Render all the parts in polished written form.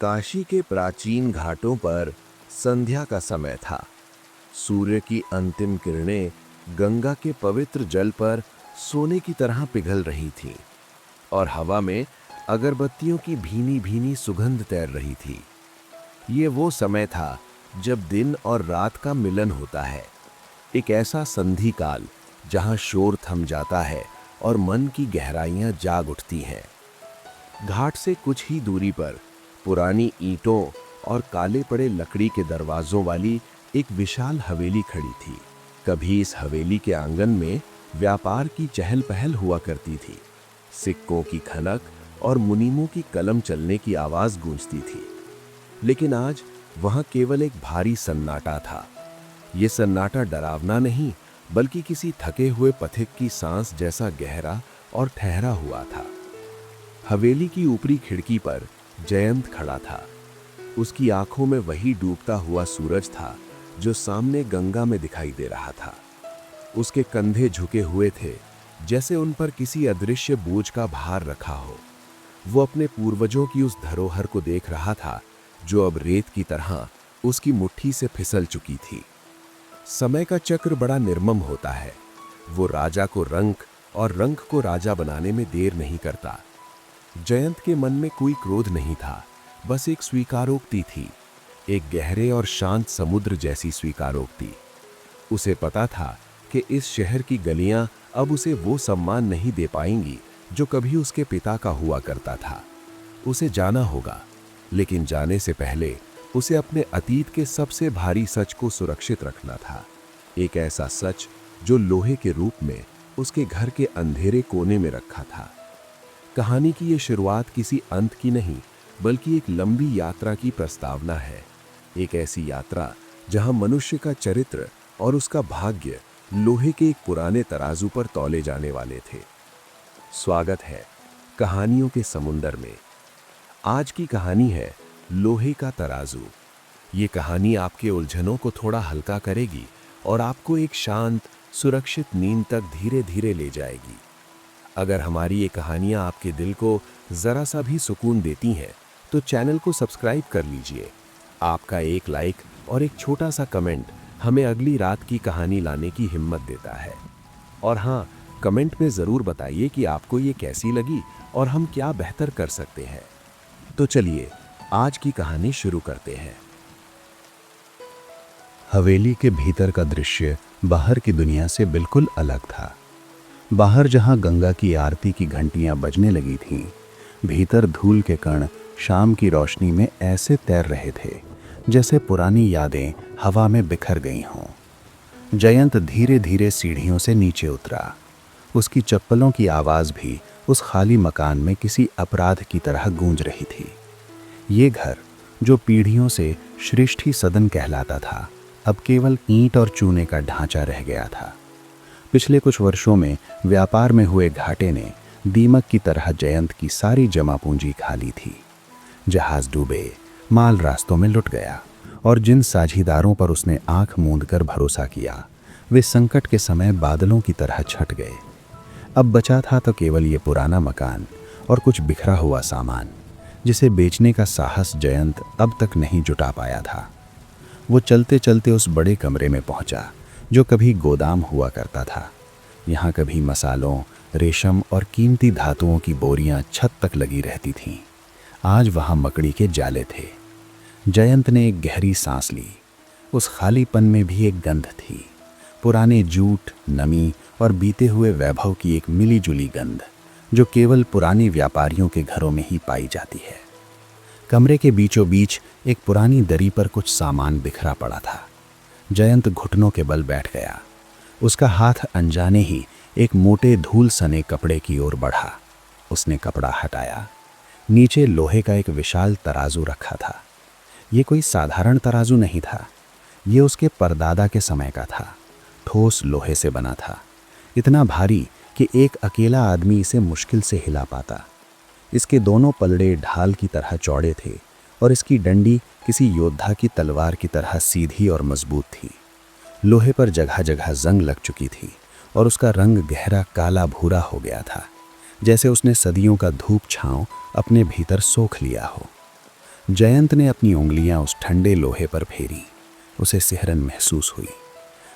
काशी के प्राचीन घाटों पर संध्या का समय था। सूर्य की अंतिम किरणें गंगा के पवित्र जल पर सोने की तरह पिघल रही थीं और हवा में अगरबत्तियों की भीनी भीनी सुगंध तैर रही थी। ये वो समय था जब दिन और रात का मिलन होता है, एक ऐसा संधि काल जहां शोर थम जाता है और मन की गहराइयां जाग उठती हैं। घाट से कुछ ही दूरी पर पुरानी ईंटों और काले पड़े लकड़ी के दरवाजों वाली एक विशाल हवेली खड़ी थी। कभी इस हवेली के आंगन में व्यापार की चहल पहल हुआ करती थी। सिक्कों की खनक और मुनीमों की कलम चलने की आवाज गूंजती थी। लेकिन आज वहां केवल एक भारी सन्नाटा था। ये सन्नाटा डरावना नहीं, बल्कि किसी थके हुए पथिक की सांस जैसा गहरा और ठहरा हुआ था। हवेली की ऊपरी खिड़की पर जयंत खड़ा था। उसकी आंखों में वही डूबता हुआ सूरज था जो सामने गंगा में दिखाई दे रहा था। उसके कंधे झुके हुए थे, जैसे उन पर किसी अदृश्य बोझ का भार रखा हो। वो अपने पूर्वजों की उस धरोहर को देख रहा था जो अब रेत की तरह उसकी मुट्ठी से फिसल चुकी थी। समय का चक्र बड़ा निर्मम होता है। वो राजा को रंक और रंक को राजा बनाने में देर नहीं करता। जयंत के मन में कोई क्रोध नहीं था, बस एक स्वीकारोक्ति थी, एक गहरे और शांत समुद्र जैसी स्वीकारोक्ति। उसे पता था कि इस शहर की गलियां अब उसे वो सम्मान नहीं दे पाएंगी जो कभी उसके पिता का हुआ करता था। उसे जाना होगा, लेकिन जाने से पहले उसे अपने अतीत के सबसे भारी सच को सुरक्षित रखना था। एक ऐसा सच जो लोहे के रूप में उसके घर के अंधेरे कोने में रखा था। कहानी की ये शुरुआत किसी अंत की नहीं, बल्कि एक लंबी यात्रा की प्रस्तावना है। एक ऐसी यात्रा जहां मनुष्य का चरित्र और उसका भाग्य लोहे के एक पुराने तराजू पर तौले जाने वाले थे। स्वागत है कहानियों के समुंदर में। आज की कहानी है लोहे का तराजू। ये कहानी आपके उलझनों को थोड़ा हल्का करेगी और आपको एक शांत, सुरक्षित नींद तक धीरे धीरे ले जाएगी। अगर हमारी ये कहानियाँ आपके दिल को ज़रा सा भी सुकून देती हैं, तो चैनल को सब्सक्राइब कर लीजिए। आपका एक लाइक और एक छोटा सा कमेंट हमें अगली रात की कहानी लाने की हिम्मत देता है। और हाँ, कमेंट में ज़रूर बताइए कि आपको ये कैसी लगी और हम क्या बेहतर कर सकते हैं। तो चलिए आज की कहानी शुरू करते हैं। हवेली के भीतर का दृश्य बाहर की दुनिया से बिल्कुल अलग था। बाहर जहां गंगा की आरती की घंटियां बजने लगी थीं, भीतर धूल के कण शाम की रोशनी में ऐसे तैर रहे थे जैसे पुरानी यादें हवा में बिखर गई हों। जयंत धीरे धीरे सीढ़ियों से नीचे उतरा। उसकी चप्पलों की आवाज़ भी उस खाली मकान में किसी अपराध की तरह गूंज रही थी। ये घर, जो पीढ़ियों से सृष्टि सदन कहलाता था, अब केवल ईंट और चूने का ढांचा रह गया था। पिछले कुछ वर्षों में व्यापार में हुए घाटे ने दीमक की तरह जयंत की सारी जमा पूंजी खा ली थी। जहाज डूबे, माल रास्तों में लुट गया और जिन साझीदारों पर उसने आंख मूंद कर भरोसा किया, वे संकट के समय बादलों की तरह छट गए। अब बचा था तो केवल ये पुराना मकान और कुछ बिखरा हुआ सामान, जिसे बेचने का साहस जयंत अब तक नहीं जुटा पाया था। वो चलते चलते उस बड़े कमरे में पहुंचा जो कभी गोदाम हुआ करता था। यहाँ कभी मसालों, रेशम और कीमती धातुओं की बोरियां छत तक लगी रहती थीं। आज वहाँ मकड़ी के जाले थे। जयंत ने एक गहरी सांस ली। उस खालीपन में भी एक गंध थी, पुराने जूट, नमी और बीते हुए वैभव की एक मिली जुली गंध जो केवल पुराने व्यापारियों के घरों में ही पाई जाती है। कमरे के बीचों बीच एक पुरानी दरी पर कुछ सामान बिखरा पड़ा था। जयंत घुटनों के बल बैठ गया। उसका हाथ अनजाने ही एक मोटे धूल सने कपड़े की ओर बढ़ा। उसने कपड़ा हटाया। नीचे लोहे का एक विशाल तराजू रखा था। ये कोई साधारण तराजू नहीं था, ये उसके परदादा के समय का था। ठोस लोहे से बना था, इतना भारी कि एक अकेला आदमी इसे मुश्किल से हिला पाता। इसके दोनों पलड़े ढाल की तरह चौड़े थे और इसकी डंडी किसी योद्धा की तलवार की तरह सीधी और मजबूत थी। लोहे पर जगह जगह जंग लग चुकी थी और उसका रंग गहरा काला भूरा हो गया था, जैसे उसने सदियों का धूप छांव अपने भीतर सोख लिया हो। जयंत ने अपनी उंगलियां उस ठंडे लोहे पर फेरी। उसे सिहरन महसूस हुई।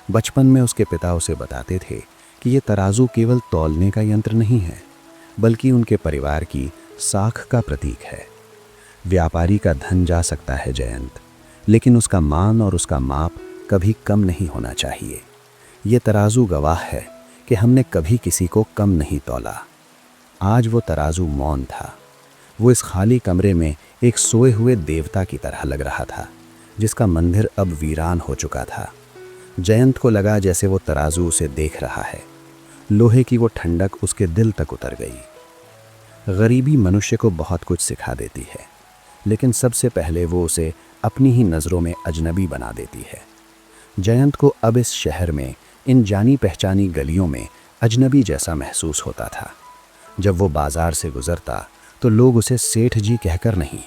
बचपन में उसके पिता उसे बताते थे कि ये तराजू केवल तौलने का यंत्र नहीं है, बल्कि उनके परिवार की साख का प्रतीक है। व्यापारी का धन जा सकता है जयंत, लेकिन उसका मान और उसका माप कभी कम नहीं होना चाहिए। ये तराजू गवाह है कि हमने कभी किसी को कम नहीं तौला। आज वो तराजू मौन था। वो इस खाली कमरे में एक सोए हुए देवता की तरह लग रहा था, जिसका मंदिर अब वीरान हो चुका था। जयंत को लगा जैसे वो तराजू उसे देख रहा है। लोहे की वो ठंडक उसके दिल तक उतर गई। गरीबी मनुष्य को बहुत कुछ सिखा देती है, लेकिन सबसे पहले वो उसे अपनी ही नज़रों में अजनबी बना देती है। जयंत को अब इस शहर में, इन जानी पहचानी गलियों में अजनबी जैसा महसूस होता था। जब वो बाजार से गुजरता तो लोग उसे सेठ जी कहकर नहीं,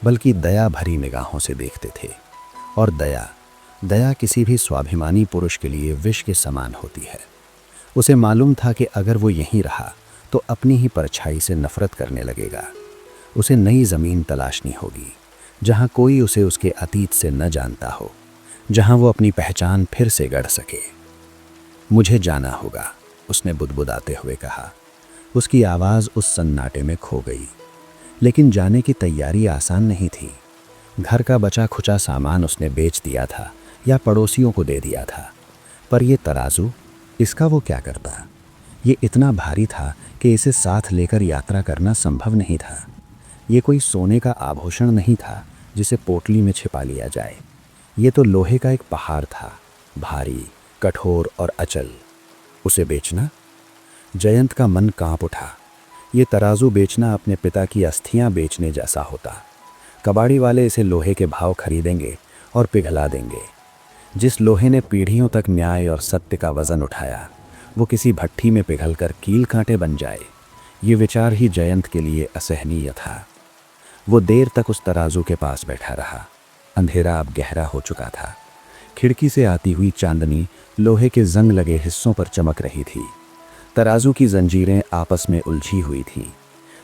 बल्कि दया भरी निगाहों से देखते थे। और दया किसी भी स्वाभिमानी पुरुष के लिए विष के समान होती है। उसे मालूम था कि अगर वो यहीं रहा तो अपनी ही परछाई से नफरत करने लगेगा। उसे नई ज़मीन तलाशनी होगी, जहाँ कोई उसे उसके अतीत से न जानता हो, जहाँ वो अपनी पहचान फिर से गढ़ सके। मुझे जाना होगा, उसने बुदबुदाते हुए कहा। उसकी आवाज़ उस सन्नाटे में खो गई। लेकिन जाने की तैयारी आसान नहीं थी। घर का बचा खुचा सामान उसने बेच दिया था या पड़ोसियों को दे दिया था, पर ये तराजू, इसका वो क्या करता? ये इतना भारी था कि इसे साथ लेकर यात्रा करना संभव नहीं था। ये कोई सोने का आभूषण नहीं था जिसे पोटली में छिपा लिया जाए। ये तो लोहे का एक पहाड़ था, भारी, कठोर और अचल। उसे बेचना? जयंत का मन कांप उठा। ये तराजू बेचना अपने पिता की अस्थियां बेचने जैसा होता। कबाड़ी वाले इसे लोहे के भाव खरीदेंगे और पिघला देंगे। जिस लोहे ने पीढ़ियों तक न्याय और सत्य का वजन उठाया, वो किसी भट्ठी में पिघलकर कील कांटे बन जाए। ये विचार ही जयंत के लिए असहनीय था। वो देर तक उस तराजू के पास बैठा रहा। अंधेरा अब गहरा हो चुका था। खिड़की से आती हुई चांदनी लोहे के जंग लगे हिस्सों पर चमक रही थी। तराजू की जंजीरें आपस में उलझी हुई थीं।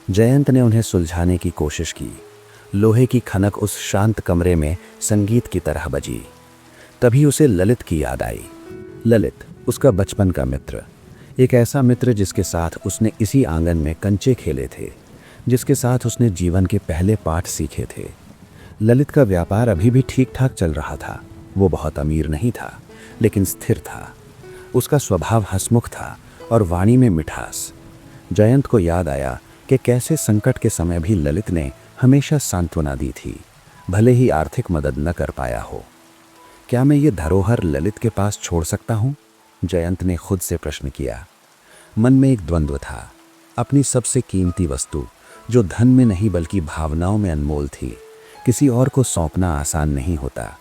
जयंत ने उन्हें सुलझाने की कोशिश की। लोहे की खनक उस शांत कमरे में संगीत की तरह बजी। तभी उसे ललित की याद आई। ललित, उसका बचपन का मित्र, एक ऐसा मित्र जिसके साथ उसने इसी आंगन में कंचे खेले थे, जिसके साथ उसने जीवन के पहले पाठ सीखे थे। ललित का व्यापार अभी भी ठीक ठाक चल रहा था। वो बहुत अमीर नहीं था, लेकिन स्थिर था। उसका स्वभाव हंसमुख था और वाणी में मिठास। जयंत को याद आया कि कैसे संकट के समय भी ललित ने हमेशा सांत्वना दी थी, भले ही आर्थिक मदद न कर पाया हो। क्या मैं ये धरोहर ललित के पास छोड़ सकता हूँ? जयंत ने खुद से प्रश्न किया। मन में एक द्वंद्व था। अपनी सबसे कीमती वस्तु, जो धन में नहीं बल्कि भावनाओं में अनमोल थी, किसी और को सौंपना आसान नहीं होता।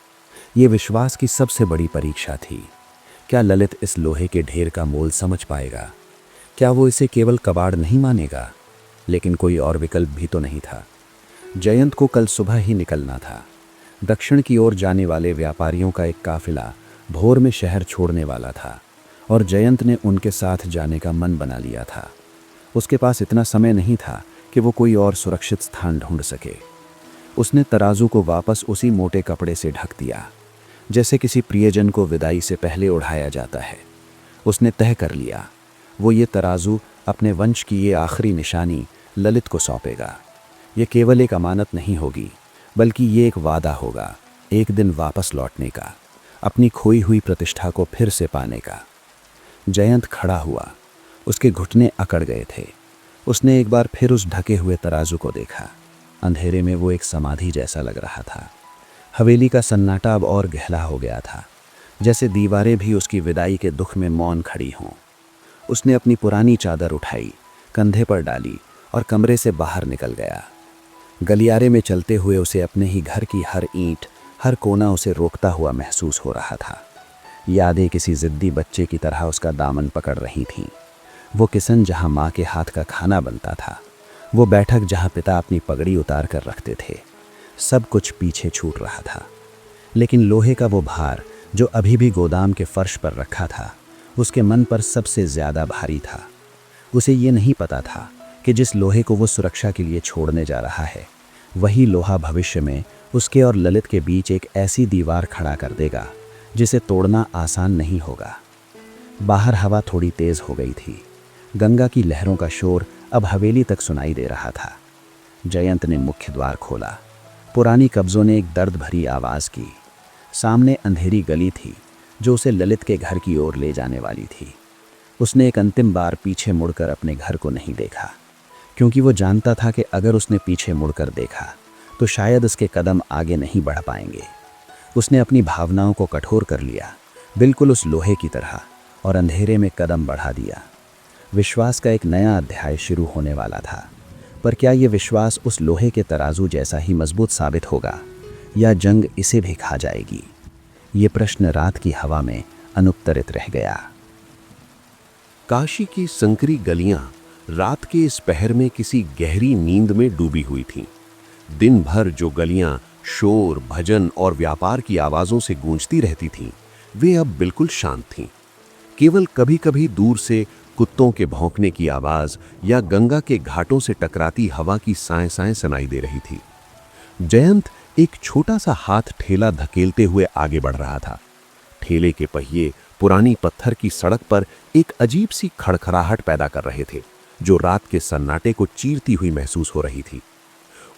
ये विश्वास की सबसे बड़ी परीक्षा थी। क्या ललित इस लोहे के ढेर का मोल समझ पाएगा? क्या वो इसे केवल कबाड़ नहीं मानेगा? लेकिन कोई और विकल्प भी तो नहीं था। जयंत को कल सुबह ही निकलना था। दक्षिण की ओर जाने वाले व्यापारियों का एक काफिला भोर में शहर छोड़ने वाला था और जयंत ने उनके साथ जाने का मन बना लिया था। उसके पास इतना समय नहीं था कि वो कोई और सुरक्षित स्थान ढूंढ सके। उसने तराजू को वापस उसी मोटे कपड़े से ढक दिया, जैसे किसी प्रियजन को विदाई से पहले उठाया जाता है। उसने तय कर लिया, वो ये तराजू, अपने वंश की ये आखिरी निशानी, ललित को सौंपेगा। ये केवल एक अमानत नहीं होगी, बल्कि ये एक वादा होगा, एक दिन वापस लौटने का, अपनी खोई हुई प्रतिष्ठा को फिर से पाने का। जयंत खड़ा हुआ। उसके घुटने अकड़ गए थे। उसने एक बार फिर उस ढके हुए तराजू को देखा। अंधेरे में वो एक समाधि जैसा लग रहा था। हवेली का सन्नाटा अब और गहरा हो गया था, जैसे दीवारें भी उसकी विदाई के दुख में मौन खड़ी हों। उसने अपनी पुरानी चादर उठाई, कंधे पर डाली और कमरे से बाहर निकल गया। गलियारे में चलते हुए उसे अपने ही घर की हर ईंट, हर कोना उसे रोकता हुआ महसूस हो रहा था। यादें किसी जिद्दी बच्चे की तरह उसका दामन पकड़ रही थीं। वो किचन जहाँ माँ के हाथ का खाना बनता था, वो बैठक जहाँ पिता अपनी पगड़ी उतार कर रखते थे, सब कुछ पीछे छूट रहा था। लेकिन लोहे का वो भार जो अभी भी गोदाम के फर्श पर रखा था, उसके मन पर सबसे ज़्यादा भारी था। उसे ये नहीं पता था कि जिस लोहे को वो सुरक्षा के लिए छोड़ने जा रहा है, वही लोहा भविष्य में उसके और ललित के बीच एक ऐसी दीवार खड़ा कर देगा जिसे तोड़ना आसान नहीं होगा। बाहर हवा थोड़ी तेज हो गई थी। गंगा की लहरों का शोर अब हवेली तक सुनाई दे रहा था। जयंत ने मुख्य द्वार खोला। पुरानी कब्जों ने एक दर्द भरी आवाज़ की। सामने अंधेरी गली थी जो उसे ललित के घर की ओर ले जाने वाली थी। उसने एक अंतिम बार पीछे मुड़कर अपने घर को नहीं देखा, क्योंकि वो जानता था कि अगर उसने पीछे मुड़कर देखा तो शायद उसके कदम आगे नहीं बढ़ पाएंगे। उसने अपनी भावनाओं को कठोर कर लिया, बिल्कुल उस लोहे की तरह, और अंधेरे में कदम बढ़ा दिया। विश्वास का एक नया अध्याय शुरू होने वाला था, पर क्या ये विश्वास उस लोहे के तराजू जैसा ही मजबूत साबित होगा या जंग इसे भी खा जाएगी? ये प्रश्न रात की हवा में अनुत्तरित रह गया। काशी की संकरी गलियां रात के इस पहर में किसी गहरी नींद में डूबी हुई थीं। दिन भर जो गलियां शोर, भजन और व्यापार की आवाजों से गूंजती रहती थीं, वे अब बिल्कुल शांत थीं। केवल कभी-कभी दूर से कुत्तों के भौंकने की आवाज या गंगा के घाटों से टकराती हवा की साएं-साएं सुनाई दे रही थी। जयंत एक छोटा सा हाथ ठेला धकेलते हुए आगे बढ़ रहा था। ठेले के पहिए पुरानी पत्थर की सड़क पर एक अजीब सी खड़खड़ाहट पैदा कर रहे थे, जो रात के सन्नाटे को चीरती हुई महसूस हो रही थी।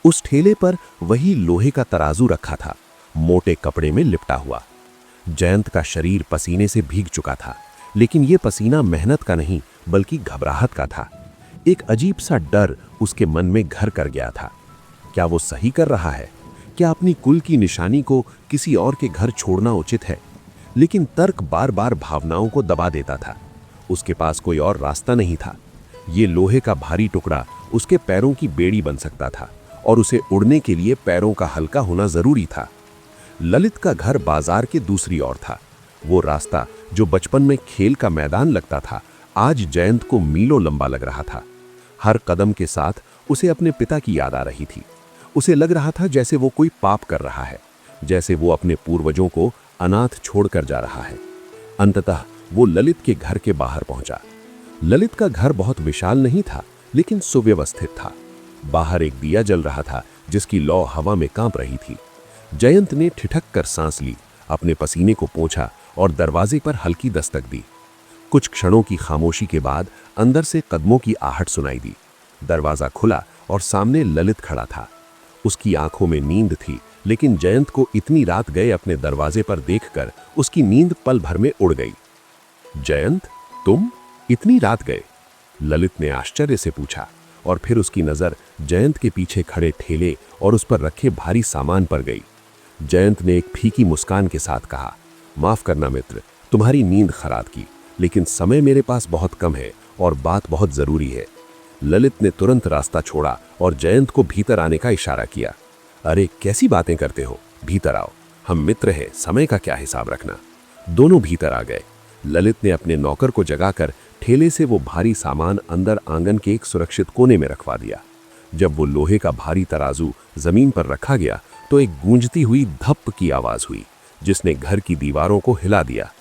उस ठेले पर वही लोहे का तराजू रखा था, मोटे कपड़े में लिपटा हुआ। जयंत का शरीर पसीने से भीग चुका था, लेकिन यह पसीना मेहनत का नहीं बल्कि घबराहट का था। एक अजीब सा डर उसके मन में घर कर गया था। क्या वो सही कर रहा है? क्या अपनी कुल की निशानी को किसी और के घर छोड़ना उचित है? लेकिन तर्क बार बार भावनाओं को दबा देता था। उसके पास कोई और रास्ता नहीं था। ये लोहे का भारी टुकड़ा उसके पैरों की बेड़ी बन सकता था, और उसे उड़ने के लिए पैरों का हल्का होना जरूरी था। ललित का घर बाजार के दूसरी ओर था। वो रास्ता जो बचपन में खेल का मैदान लगता था, आज जयंत को मीलों लंबा लग रहा था। हर कदम के साथ उसे अपने पिता की याद आ रही थी। उसे लग रहा था जैसे वो कोई पाप कर रहा है, जैसे वो अपने पूर्वजों को अनाथ छोड़कर जा रहा है। अंततः वो ललित के घर के बाहर पहुंचा। ललित का घर बहुत विशाल नहीं था, लेकिन सुव्यवस्थित था। बाहर एक दिया जल रहा था जिसकी लौ हवा में कांप रही थी। जयंत ने ठिठक कर सांस ली, अपने पसीने को पोंछा और दरवाजे पर हल्की दस्तक दी। कुछ क्षणों की खामोशी के बाद अंदर से कदमों की आहट सुनाई दी। दरवाजा खुला और सामने ललित खड़ा था। उसकी आंखों में नींद थी, लेकिन जयंत को इतनी रात गए अपने दरवाजे पर देखकर उसकी नींद पल भर में उड़ गई। जयंत, तुम इतनी रात गए? ललित ने आश्चर्य से पूछा, और फिर उसकी नजर जयंत के पीछे खड़े ठेले और उस पर रखे भारी सामान पर गई। जयंत ने एक फीकी मुस्कान के साथ कहा, माफ करना मित्र, तुम्हारी नींद खराब की, लेकिन समय मेरे पास बहुत कम है और बात बहुत जरूरी है। ललित ने तुरंत रास्ता छोड़ा और जयंत को भीतर आने का इशारा किया। अरे कैसी बातें करते हो, भीतर आओ, हम मित्र हैं, समय का क्या हिसाब रखना। दोनों भीतर आ गए। ललित ने अपने नौकर को जगाकर ठेले से वो भारी सामान अंदर आंगन के एक सुरक्षित कोने में रखवा दिया। जब वो लोहे का भारी तराजू जमीन पर रखा गया तो एक गूंजती हुई धप की आवाज हुई, जिसने घर की दीवारों को हिला दिया।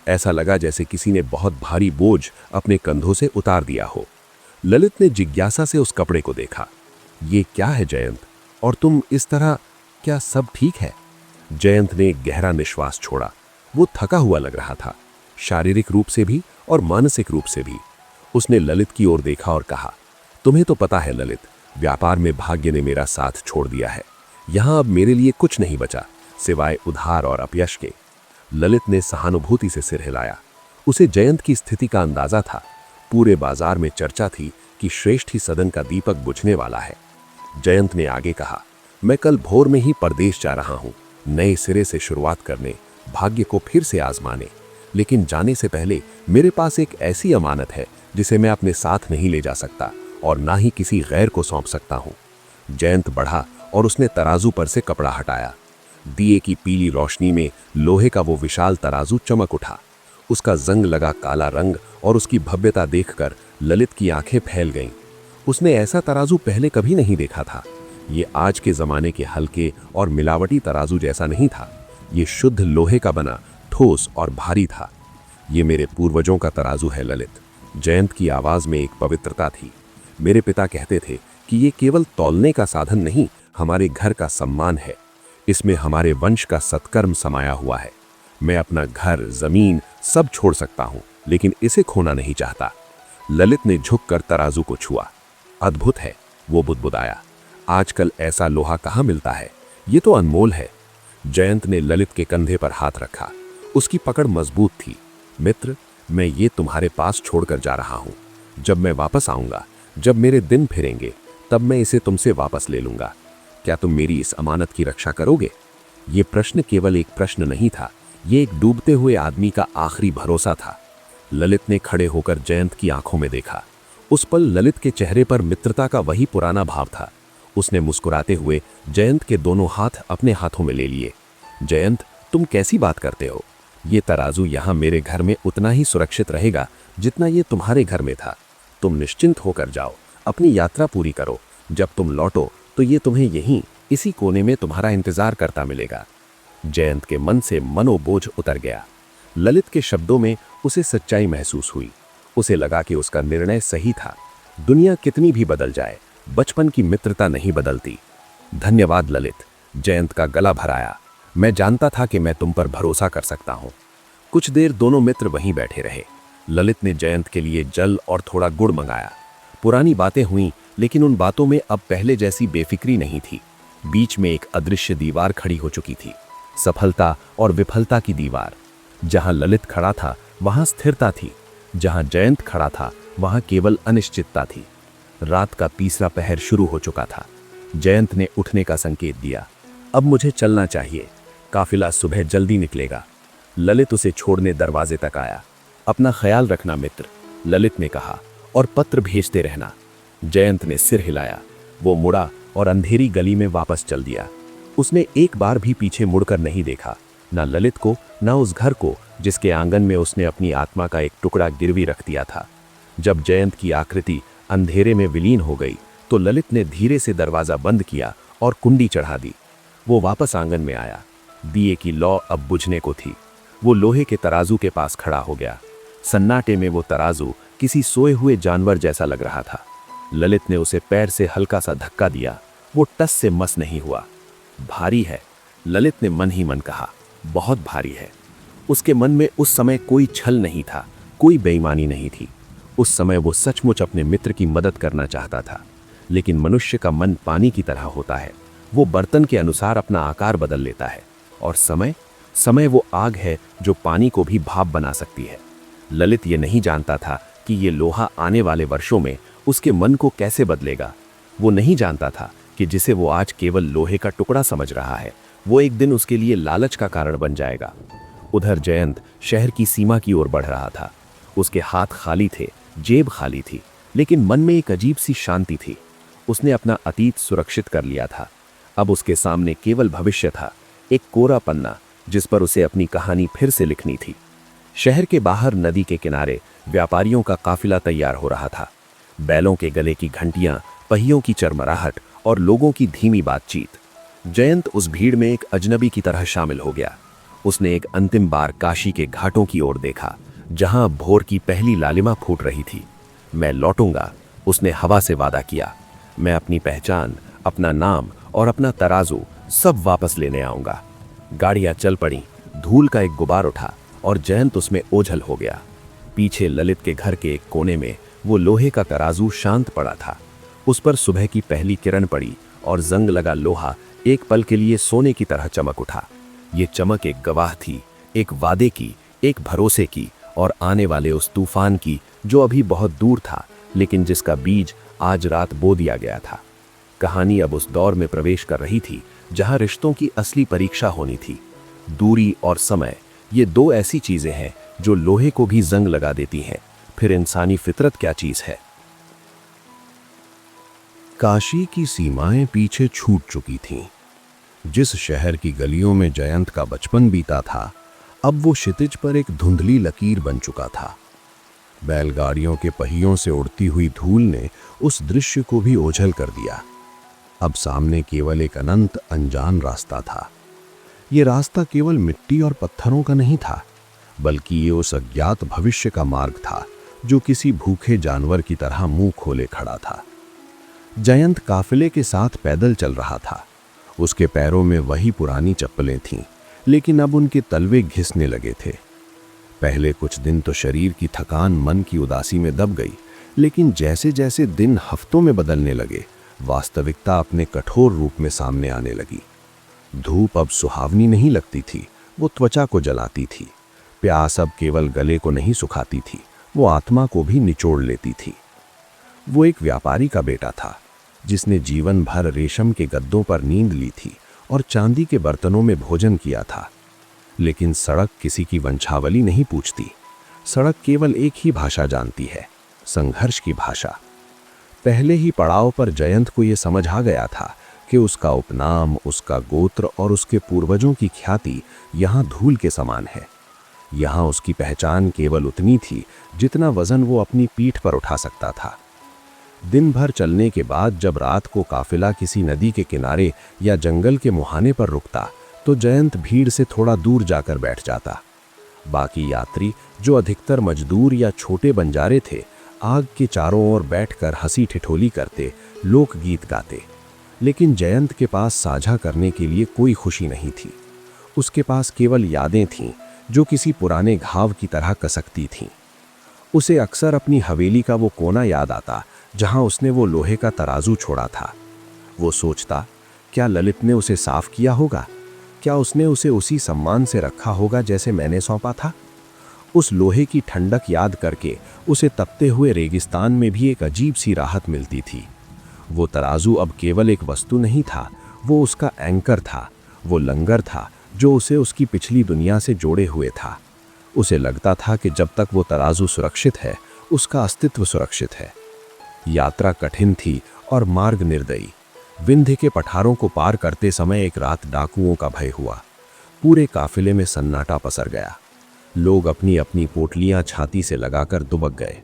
ऐसा लगा जैसे किसी ने बहुत भारी बोझ अपने कंधों से उतार दिया हो। ललित ने जिज्ञासा से उस कपड़े को देखा। ये क्या है जयंत, और तुम इस तरह, क्या सब ठीक है? जयंत ने एक गहरा निश्वास छोड़ा। वो थका हुआ लग रहा था, शारीरिक रूप से भी और मानसिक रूप से भी। उसने ललित की ओर देखा और कहा, तुम्हें तो पता है ललित, व्यापार में भाग्य ने मेरा साथ छोड़ दिया है। यहां अब मेरे लिए कुछ नहीं बचा सिवाय उधार और अपयश के। ललित ने सहानुभूति से सिर हिलाया। उसे जयंत की स्थिति का अंदाजा था। पूरे बाजार में चर्चा थी कि श्रेष्ठ ही सदन का दीपक बुझने वाला है। जयंत ने आगे कहा, मैं कल भोर में ही परदेश जा रहा हूं, नए सिरे से शुरुआत करने, भाग्य को फिर से आजमाने। लेकिन जाने से पहले मेरे पास एक ऐसी अमानत है जिसे मैं अपने साथ नहीं ले जा सकता और ना ही किसी गैर को सौंप सकता हूं। जयंत बढ़ा और उसने तराजू पर से कपड़ा हटाया। दिए की पीली रोशनी में लोहे का वो विशाल तराजू चमक उठा। उसका जंग लगा काला रंग और उसकी भव्यता देखकर ललित की आंखें फैल गईं। उसने ऐसा तराजू पहले कभी नहीं देखा था। ये आज के जमाने के हल्के और मिलावटी तराजू जैसा नहीं था। ये शुद्ध लोहे का बना, ठोस और भारी था। ये मेरे पूर्वजों का तराजू है ललित। जयंत की आवाज में एक पवित्रता थी। मेरे पिता कहते थे कि ये केवल तौलने का साधन नहीं, हमारे घर का सम्मान है। इसमें हमारे वंश का सत्कर्म समाया हुआ है। मैं अपना घर, जमीन सब छोड़ सकता हूं, लेकिन इसे खोना नहीं चाहता। ललित ने झुककर तराजू को छुआ। अद्भुत है, वो बुदबुदाया। आजकल ऐसा लोहा कहाँ मिलता है, ये तो अनमोल है। जयंत ने ललित के कंधे पर हाथ रखा। उसकी पकड़ मजबूत थी। मित्र, मैं ये तुम्हारे पास छोड़कर जा रहा हूं। जब मैं वापस आऊंगा, जब मेरे दिन फिरेंगे, तब मैं इसे तुमसे वापस ले लूंगा। क्या तुम मेरी इस अमानत की रक्षा करोगे? ये प्रश्न केवल एक प्रश्न नहीं था, ये एक डूबते हुए आदमी का आखिरी भरोसा था। ललित ने खड़े होकर जयंत की आंखों में देखा। उस पल ललित के चेहरे पर मित्रता का वही पुराना भाव था। उसने मुस्कुराते हुए जयंत के दोनों हाथ अपने हाथों में ले लिए। जयंत, तुम कैसी बात करते हो? ये तराजू यहाँ मेरे घर में उतना ही सुरक्षित रहेगा जितना ये तुम्हारे घर में था। तुम निश्चिंत होकर जाओ, अपनी यात्रा पूरी करो। जब तुम लौटो तो ये तुम्हें यहीं इसी कोने में तुम्हारा इंतजार करता मिलेगा। जयंत के मन से मनोबोझ उतर गया। ललित के शब्दों में उसे सच्चाई महसूस हुई। उसे लगा कि उसका निर्णय सही था। दुनिया कितनी भी बदल जाए, बचपन की मित्रता नहीं बदलती। धन्यवाद ललित, जयंत का गला भराया। मैं जानता था कि मैं तुम पर भरोसा कर सकता हूं। कुछ देर दोनों मित्र वहीं बैठे रहे। ललित ने जयंत के लिए जल और थोड़ा गुड़ मंगाया। पुरानी बातें हुईं, लेकिन उन बातों में अब पहले जैसी बेफिक्री नहीं थी। बीच में एक अदृश्य दीवार खड़ी हो चुकी थी, सफलता और विफलता की दीवार। जहां ललित खड़ा था वहां स्थिरता थी, जहां जयंत खड़ा था वहां केवल अनिश्चितता थी। रात का तीसरा पहर शुरू हो चुका था। जयंत ने उठने का संकेत दिया। अब मुझे चलना चाहिए, काफिला सुबह जल्दी निकलेगा। ललित उसे छोड़ने दरवाजे तक आया। अपना ख्याल रखना मित्र, ललित ने कहा, और पत्र भेजते रहना। जयंत ने सिर हिलाया। वो मुड़ा और अंधेरी गली में वापस चल दिया। उसने एक बार भी पीछे मुड़कर नहीं देखा, ना ललित को, ना उस घर को जिसके आंगन में उसने अपनी आत्मा का एक टुकड़ा गिरवी रख दिया था। जब जयंत की आकृति अंधेरे में विलीन हो गई तो ललित ने धीरे से दरवाजा बंद किया और कुंडी चढ़ा दी। वो वापस आंगन में आया। दिए की लौ अब बुझने को थी। वो लोहे के तराजू के पास खड़ा हो गया। सन्नाटे में वो तराजू किसी सोए हुए जानवर जैसा लग रहा था। ललित ने उसे पैर से हल्का सा धक्का दिया। वो टस से मस नहीं हुआ। भारी है, ललित ने मन ही मन कहा, बहुत भारी है। उसके मन में उस समय कोई छल नहीं था, कोई बेईमानी नहीं थी। उस समय वो सचमुच अपने मित्र की मदद करना चाहता था। लेकिन मनुष्य का मन पानी की तरह होता है। वो बर्तन के अनुसार अपना आकार बदल लेता है। और समय वो आग है जो पानी को भी भाप बना सकती है। ललित ये नहीं जानता था कि ये लोहा आने वाले वर्षों में उसके मन को कैसे बदलेगा। वो नहीं जानता था कि जिसे वो आज केवल लोहे का टुकड़ा समझ रहा है, वो एक दिन उसके लिए लालच का कारण बन जाएगा। उधर जयंत शहर की सीमा की ओर बढ़ रहा था। उसके हाथ खाली थे, जेब खाली थी, लेकिन मन में एक अजीब सी शांति थी। उसने अपना अतीत सुरक्षित कर लिया था। अब उसके सामने केवल भविष्य था, एक कोरा पन्ना जिस पर उसे अपनी कहानी फिर से लिखनी थी। शहर के बाहर नदी के किनारे व्यापारियों का काफिला तैयार हो रहा था। बैलों के गले की घंटियां, पहियों की चरमराहट और लोगों की धीमी बातचीत। जयंत उस भीड़ में एक अजनबी की तरह शामिल हो गया। उसने एक अंतिम बार काशी के घाटों की ओर देखा, जहां भोर की पहली लालिमा फूट रही थी। मैं लौटूंगा, उसने हवा से वादा किया। मैं अपनी पहचान, अपना नाम और अपना तराजू सब वापस लेने आऊंगा। गाड़ियां चल पड़ी। धूल का एक गुबार उठा और जयंत उसमें ओझल हो गया। पीछे ललित के घर के एक कोने में वो लोहे का तराजू शांत पड़ा था। उस पर सुबह की पहली किरण पड़ी और जंग लगा लोहा एक पल के लिए सोने की तरह चमक उठा। ये चमक एक गवाह थी, एक वादे की, एक भरोसे की और आने वाले उस तूफान की जो अभी बहुत दूर था, लेकिन जिसका बीज आज रात बो दिया गया था। कहानी अब उस दौर में प्रवेश कर रही थी जहां रिश्तों की असली परीक्षा होनी थी। दूरी और समय, ये दो ऐसी चीजें हैं जो लोहे को भी जंग लगा देती हैं। फिर इंसानी फितरत क्या चीज है? काशी की सीमाएं पीछे छूट चुकी थीं। जिस शहर की गलियों में जयंत का बचपन बीता था, अब वो क्षितिज पर एक धुंधली लकीर बन चुका था। बैलगाड़ियों के पहियों से उड़ती हुई धूल ने उस दृश्य को भी ओझल कर दिया। अब सामने केवल एक अनंत अनजान रास्ता था। ये रास्ता केवल मिट्टी और पत्थरों का नहीं था, बल्कि ये उस अज्ञात भविष्य का मार्ग था जो किसी भूखे जानवर की तरह मुंह खोले खड़ा था। जयंत काफिले के साथ पैदल चल रहा था। उसके पैरों में वही पुरानी चप्पलें थीं, लेकिन अब उनके तलवे घिसने लगे थे। पहले कुछ दिन तो शरीर की थकान मन की उदासी में दब गई, लेकिन जैसे जैसे दिन हफ्तों में बदलने लगे, वास्तविकता अपने कठोर रूप में सामने आने लगी। धूप अब सुहावनी नहीं लगती थी, वो त्वचा को जलाती थी। प्यास अब केवल गले को नहीं सुखाती थी, वो आत्मा को भी निचोड़ लेती थी। वो एक व्यापारी का बेटा था, जिसने जीवन भर रेशम के गद्दों पर नींद ली थी और चांदी के बर्तनों में भोजन किया था। लेकिन सड़क किसी की वंशावली नहीं पूछती। सड़क केवल एक ही भाषा जानती है, संघर्ष की भाषा। पहले ही पड़ाव पर जयंत को यह समझ आ गया था कि उसका उपनाम, उसका गोत्र और उसके पूर्वजों की ख्याति यहाँ धूल के समान है। यहाँ उसकी पहचान केवल उतनी थी जितना वजन वो अपनी पीठ पर उठा सकता था। दिन भर चलने के बाद जब रात को काफिला किसी नदी के किनारे या जंगल के मुहाने पर रुकता, तो जयंत भीड़ से थोड़ा दूर जाकर बैठ जाता। बाकी यात्री, जो अधिकतर मजदूर या छोटे बंजारे थे, आग के चारों ओर बैठकर हंसी ठिठोली करते, लोकगीत गाते। लेकिन जयंत के पास साझा करने के लिए कोई खुशी नहीं थी। उसके पास केवल यादें थीं, जो किसी पुराने घाव की तरह कसकती थीं। उसे अक्सर अपनी हवेली का वो कोना याद आता जहां उसने वो लोहे का तराजू छोड़ा था। वो सोचता, क्या ललित ने उसे साफ किया होगा? क्या उसने उसे उसी सम्मान से रखा होगा जैसे मैंने सौंपा था? उस लोहे की ठंडक याद करके उसे तपते हुए रेगिस्तान में भी एक अजीब सी राहत मिलती थी। वो तराजू अब केवल एक वस्तु नहीं था, वो उसका एंकर था, वो लंगर था जो उसे उसकी पिछली दुनिया से जोड़े हुए था। उसे लगता था कि जब तक वो तराजू सुरक्षित है, उसका अस्तित्व सुरक्षित है। यात्रा कठिन थी और मार्ग निर्दयी। विंध्य के पठारों को पार करते समय एक रात डाकुओं का भय हुआ। पूरे काफिले में सन्नाटा पसर गया। लोग अपनी अपनी पोटलियां छाती से लगाकर दुबक गए।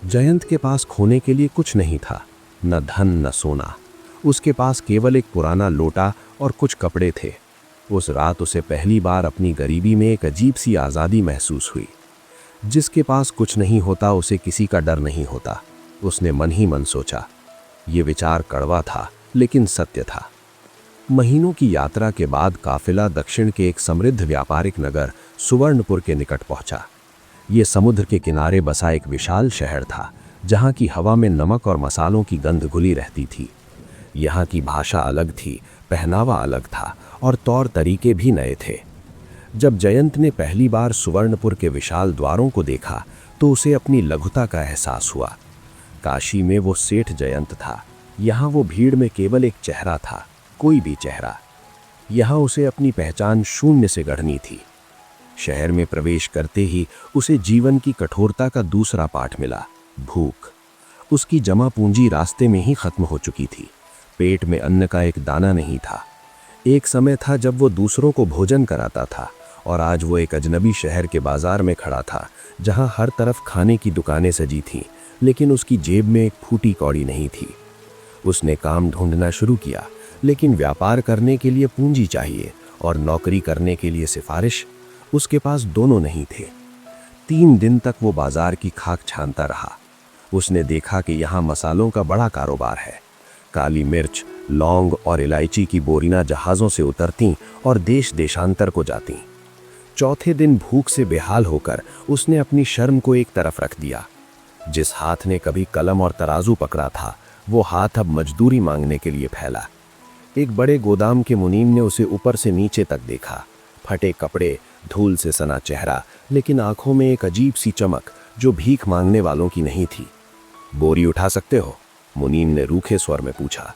जयंत के पास खोने के लिए कुछ नहीं था, न धन न सोना। उसके पास केवल एक पुराना लोटा और कुछ कपड़े थे। उस रात उसे पहली बार अपनी गरीबी में एक अजीब सी आज़ादी महसूस हुई। जिसके पास कुछ नहीं होता, उसे किसी का डर नहीं होता, उसने मन ही मन सोचा। ये विचार कड़वा था, लेकिन सत्य था। महीनों की यात्रा के बाद काफिला दक्षिण के एक समृद्ध व्यापारिक नगर सुवर्णपुर के निकट पहुंचा। ये समुद्र के किनारे बसा एक विशाल शहर था, जहां की हवा में नमक और मसालों की गंध घुली रहती थी। यहाँ की भाषा अलग थी, पहनावा अलग था और तौर तरीके भी नए थे। जब जयंत ने पहली बार सुवर्णपुर के विशाल द्वारों को देखा, तो उसे अपनी लघुता का एहसास हुआ। काशी में वो सेठ जयंत था, यहाँ वो भीड़ में केवल एक चेहरा था, कोई भी चेहरा। यहाँ उसे अपनी पहचान शून्य से गढ़नी थी। शहर में प्रवेश करते ही उसे जीवन की कठोरता का दूसरा पाठ मिला, भूख। उसकी जमा पूंजी रास्ते में ही खत्म हो चुकी थी। पेट में अन्न का एक दाना नहीं था। एक समय था जब वो दूसरों को भोजन कराता था, और आज वो एक अजनबी शहर के बाजार में खड़ा था, जहां हर तरफ खाने की दुकानें सजी थीं, लेकिन उसकी जेब में एक फूटी कौड़ी नहीं थी। उसने काम ढूंढना शुरू किया, लेकिन व्यापार करने के लिए पूंजी चाहिए और नौकरी करने के लिए सिफारिश। उसके पास दोनों नहीं थे। 3 दिन तक वो बाजार की खाक छानता रहा। उसने देखा कि यहाँ मसालों का बड़ा कारोबार है। काली मिर्च, लौंग और इलायची की बोरियां जहाज़ों से उतरतीं और देश देशांतर को जातीं। चौथे दिन भूख से बेहाल होकर उसने अपनी शर्म को एक तरफ रख दिया। जिस हाथ ने कभी कलम और तराजू पकड़ा था, वो हाथ अब मजदूरी मांगने के लिए फैला। एक बड़े गोदाम के मुनीम ने उसे ऊपर से नीचे तक देखा। फटे कपड़े, धूल से सना चेहरा, लेकिन आंखों में एक अजीब सी चमक जो भीख मांगने वालों की नहीं थी। बोरी उठा सकते हो? मुनीम ने रूखे स्वर में पूछा।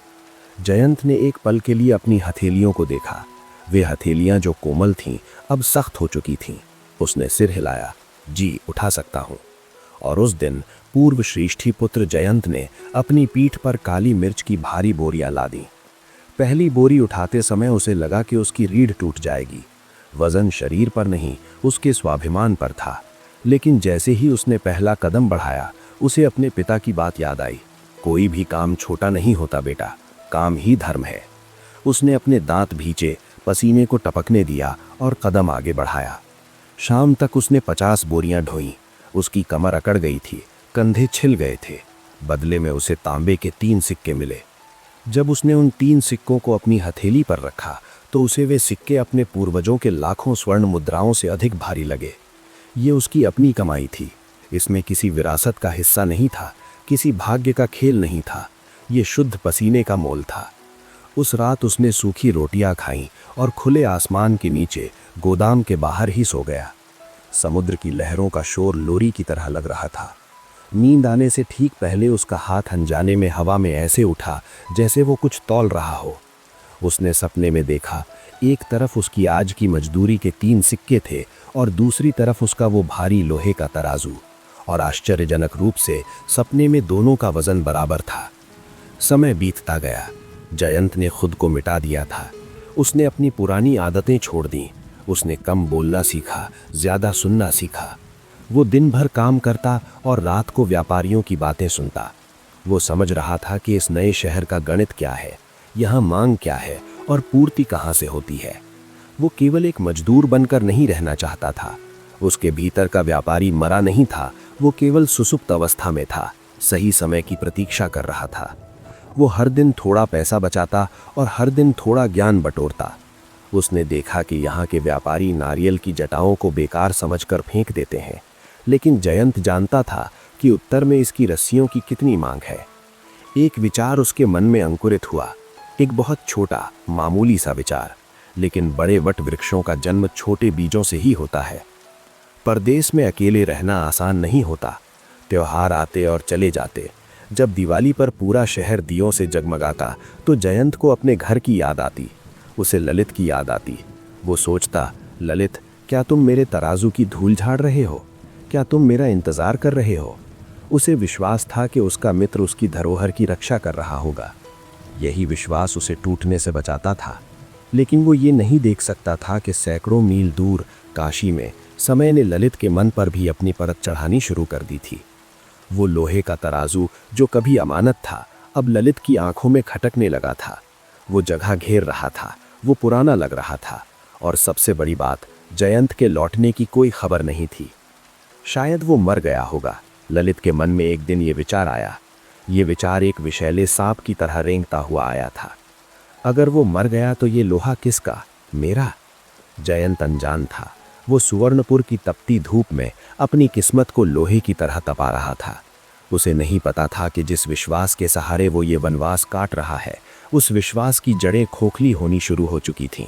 जयंत ने एक पल के लिए अपनी हथेलियों को देखा। वे हथेलियां जो कोमल थीं, अब सख्त हो चुकी थीं। उसने सिर हिलाया, जी उठा सकता हूं। और उस दिन पूर्व श्रेष्ठी पुत्र जयंत ने अपनी पीठ पर काली मिर्च की भारी बोरियां लादी। पहली बोरी उठाते समय उसे लगा कि उसकी रीढ़ टूट जाएगी। वजन शरीर पर नहीं, उसके स्वाभिमान पर था। लेकिन जैसे ही उसने पहला कदम बढ़ाया, उसे अपने पिता की बात याद आई। कोई भी काम छोटा नहीं होता बेटा, काम ही धर्म है। उसने अपने दांत भींचे, पसीने को टपकने दिया और कदम आगे बढ़ाया। शाम तक उसने 50 बोरियां ढोईं। उसकी कमर अकड़ गई थी, कंधे छिल गए थे। बदले में उसे तांबे के 3 सिक्के मिले। जब उसने उन 3 सिक्कों को अपनी हथेली पर रखा तो उसे वे सिक्के अपने पूर्वजों के लाखों स्वर्ण मुद्राओं से अधिक भारी लगे। ये उसकी अपनी कमाई थी, इसमें किसी विरासत का हिस्सा नहीं था, किसी भाग्य का खेल नहीं था, ये शुद्ध पसीने का मोल था। उस रात उसने सूखी रोटियां खाईं और खुले आसमान के नीचे गोदाम के बाहर ही सो गया। समुद्र की लहरों का शोर लोरी की तरह लग रहा था। नींद आने से ठीक पहले उसका हाथ अनजाने में हवा में ऐसे उठा जैसे वो कुछ तौल रहा हो। उसने सपने में देखा, एक तरफ उसकी आज की मजदूरी के 3 सिक्के थे और दूसरी तरफ उसका वो भारी लोहे का तराजू, और आश्चर्यजनक रूप से सपने में दोनों का वजन बराबर था। समय बीतता गया। जयंत ने खुद को मिटा दिया था। उसने अपनी पुरानी आदतें छोड़ दी। उसने कम बोलना सीखा, ज्यादा सुनना सीखा। वो दिन भर काम करता और रात को व्यापारियों की बातें सुनता। वो समझ रहा था कि इस नए शहर का गणित क्या है, यहाँ मांग क्या है और पूर्ति कहाँ से होती है। वो केवल एक मजदूर बनकर नहीं रहना चाहता था। उसके भीतर का व्यापारी मरा नहीं था, वो केवल सुसुप्त अवस्था में था, सही समय की प्रतीक्षा कर रहा था। वो हर दिन थोड़ा पैसा बचाता और हर दिन थोड़ा ज्ञान बटोरता। उसने देखा कि यहाँ के व्यापारी नारियल की जटाओं को बेकार समझकर फेंक देते हैं, लेकिन जयंत जानता था कि उत्तर में इसकी रस्सियों की कितनी मांग है। एक विचार उसके मन में अंकुरित हुआ, एक बहुत छोटा मामूली सा विचार, लेकिन बड़े वट वृक्षों का जन्म छोटे बीजों से ही होता है। परदेश में अकेले रहना आसान नहीं होता। त्योहार आते और चले जाते। जब दिवाली पर पूरा शहर दियों से जगमगाता तो जयंत को अपने घर की याद आती। उसे ललित की याद आती। वो सोचता, ललित, क्या तुम मेरे तराजू की धूल झाड़ रहे हो? क्या तुम मेरा इंतजार कर रहे हो? उसे विश्वास था कि उसका मित्र उसकी धरोहर की रक्षा कर रहा होगा। यही विश्वास उसे टूटने से बचाता था। लेकिन वो ये नहीं देख सकता था कि सैकड़ों मील दूर काशी में समय ने ललित के मन पर भी अपनी परत चढ़ानी शुरू कर दी थी। वो लोहे का तराजू जो कभी अमानत था, अब ललित की आंखों में खटकने लगा था। वो जगह घेर रहा था, वो पुराना लग रहा था, और सबसे बड़ी बात, जयंत के लौटने की कोई खबर नहीं थी। शायद वो मर गया होगा। ललित के मन में एक दिन ये विचार आया। ये विचार एक विषैले सांप की तरह रेंगता हुआ आया था। अगर वो मर गया तो ये लोहा किसका? मेरा? जयंत अनजान था। वो सुवर्णपुर की तपती धूप में अपनी किस्मत को लोहे की तरह तपा रहा था। उसे नहीं पता था कि जिस विश्वास के सहारे वो ये वनवास काट रहा है, उस विश्वास की जड़ें खोखली होनी शुरू हो चुकी थीं।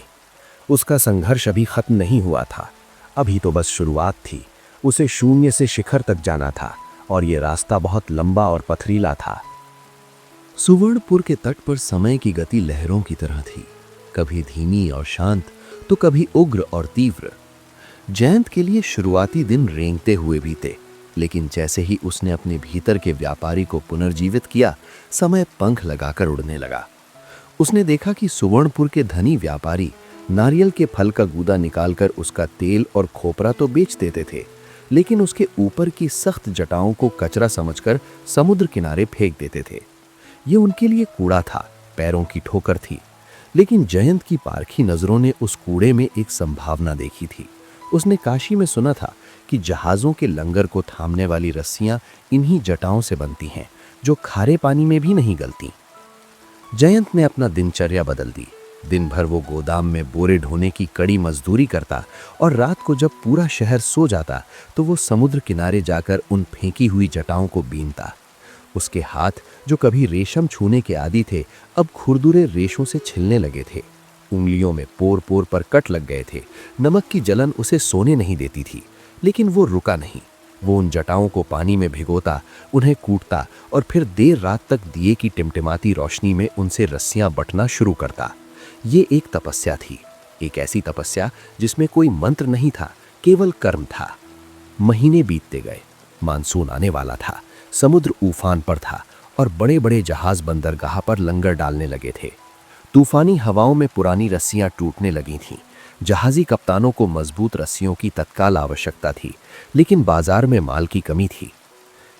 उसका संघर्ष अभी खत्म नहीं हुआ था, अभी तो बस शुरुआत थी। उसे शून्य से शिखर तक जाना था, और ये रास्ता बहुत लंबा और पथरीला था। सुवर्णपुर के तट पर समय की गति लहरों की तरह थी, कभी धीमी और शांत तो कभी उग्र और तीव्र। जयंत के लिए शुरुआती दिन रेंगते हुए बीते, लेकिन जैसे ही उसने अपने भीतर के व्यापारी को पुनर्जीवित किया, समय पंख लगाकर उड़ने लगा। उसने देखा कि सुवर्णपुर के धनी व्यापारी नारियल के फल का गूदा निकालकर उसका तेल और खोपरा तो बेच देते थे, लेकिन उसके ऊपर की सख्त जटाओं को कचरा समझकर समुद्र किनारे फेंक देते थे। ये उनके लिए कूड़ा था, पैरों की ठोकर थी। लेकिन जयंत की पारखी नजरों ने उस कूड़े में एक संभावना देखी थी। उसने काशी में सुना था कि जहाजों के लंगर को थामने वाली रस्सियां इन्हीं जटाओं से बनती हैं, जो खारे पानी में भी नहीं गलती। जयंत ने अपना दिनचर्या बदल दी। दिन भर वो गोदाम में बोरे ढोने की कड़ी मजदूरी करता, और रात को जब पूरा शहर सो जाता तो वो समुद्र किनारे जाकर उन फेंकी हुई जटाओं को बीनता। उसके हाथ जो कभी रेशम छूने के आदी थे, अब खुरदुरे रेशों से छिलने लगे थे। उंगलियों में पोर पोर पर कट लग गए थे। नमक की जलन उसे सोने नहीं देती थी, लेकिन वो रुका नहीं। वो उन जटाओं को पानी में भिगोता, उन्हें कूटता और फिर देर रात तक दिए की टिमटिमाती रोशनी में उनसे रस्सियां बटना शुरू करता। ये एक तपस्या थी, एक ऐसी तपस्या जिसमें कोई मंत्र नहीं था, केवल कर्म था। महीने बीतते गए। मानसून आने वाला था, समुद्र उफान पर था और बड़े बड़े जहाज बंदरगाह पर लंगर डालने लगे थे। तूफानी हवाओं में पुरानी रस्सियां टूटने लगी थीं। जहाजी कप्तानों को मजबूत रस्सियों की तत्काल आवश्यकता थी, लेकिन बाजार में माल की कमी थी।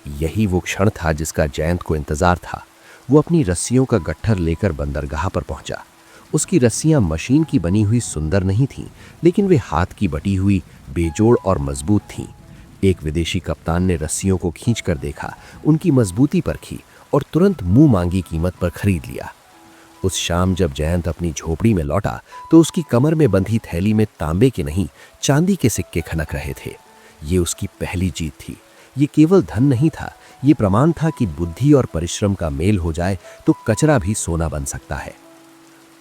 यही वो क्षण था जिसका जयंत को इंतजार था। वो अपनी रस्सियों का गट्ठर लेकर बंदरगाह पर पहुंचा। उसकी रस्सियां मशीन की बनी हुई सुंदर नहीं थीं, लेकिन वे हाथ की बटी हुई, बेजोड़ और मजबूत थीं। एक विदेशी कप्तान ने रस्सियों को खींचकर देखा, उनकी मजबूती परखी और तुरंत मुंह मांगी कीमत पर खरीद लिया। उस शाम जब जयंत अपनी झोपड़ी में लौटा तो उसकी कमर में बंधी थैली में तांबे के नहीं, चांदी के सिक्के खनक रहे थे। ये उसकी पहली जीत थी। ये केवल धन नहीं था, ये प्रमाण था कि बुद्धि और परिश्रम का मेल हो जाए तो कचरा भी सोना बन सकता है।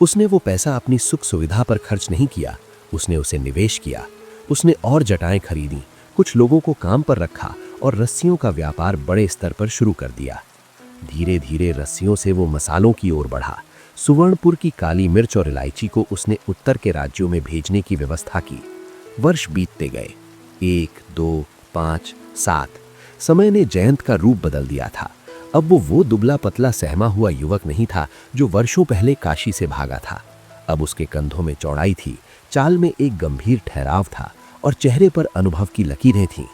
उसने वो पैसा अपनी सुख सुविधा पर खर्च नहीं किया, उसने उसे निवेश किया। उसने और जटाएं खरीदी, कुछ लोगों को काम पर रखा और रस्सियों का व्यापार बड़े स्तर पर शुरू कर दिया। धीरे धीरे रस्सियों से वो मसालों की ओर बढ़ा। सुवर्णपुर की काली मिर्च और इलायची को उसने उत्तर के राज्यों में भेजने की व्यवस्था की। वर्ष बीतते गए, 1, 2, 5, 7। समय ने जयंत का रूप बदल दिया था। अब वो दुबला पतला सहमा हुआ युवक नहीं था जो वर्षों पहले काशी से भागा था। अब उसके कंधों में चौड़ाई थी, चाल में एक गंभीर ठहराव था और चेहरे पर अनुभव की लकीरें थीं।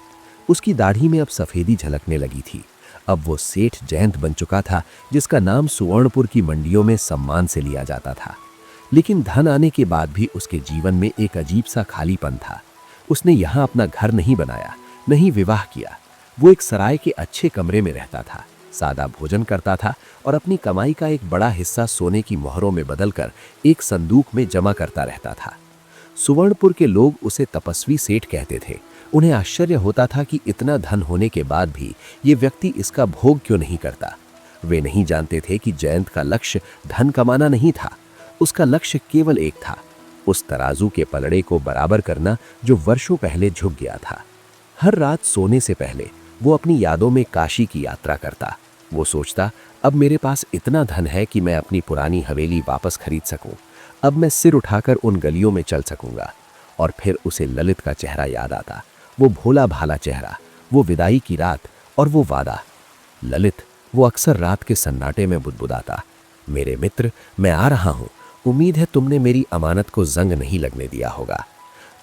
उसकी दाढ़ी में अब सफेदी झलकने लगी थी। अब वो सेठ जयंत बन चुका था, जिसका नाम सुवर्णपुर की मंडियों में सम्मान से लिया जाता था। लेकिन धन आने के बाद भी उसके जीवन में एक अजीब सा खालीपन था। उसने यहाँ अपना घर नहीं बनाया, नहीं विवाह किया। वो एक सराय के अच्छे कमरे में रहता था, सादा भोजन करता था और अपनी कमाई का एक बड़ा हिस्सा सोने की मोहरों में बदलकर एक संदूक में जमा करता रहता था। सुवर्णपुर के लोग उसे तपस्वी सेठ कहते थे। उन्हें आश्चर्य होता था कि इतना धन होने के बाद भी ये व्यक्ति इसका भोग क्यों नहीं करता। वे नहीं जानते थे कि जयंत का लक्ष्य धन कमाना नहीं था। उसका लक्ष्य केवल एक था, उस तराजू के पलड़े को बराबर करना जो वर्षों पहले झुक गया था। हर रात सोने से पहले वो अपनी यादों में काशी की यात्रा करता। वो सोचता, अब मेरे पास इतना धन है कि मैं अपनी पुरानी हवेली वापस खरीद सकूं। अब मैं सिर उठाकर उन गलियों में चल सकूंगा। और फिर उसे ललित का चेहरा याद आता, वो भोला भाला चेहरा, वो विदाई की रात और वो वादा। ललित, वो अक्सर रात के सन्नाटे में बुदबुदाता, मेरे मित्र, मैं आ रहा हूं, उम्मीद है तुमने मेरी अमानत को जंग नहीं लगने दिया होगा।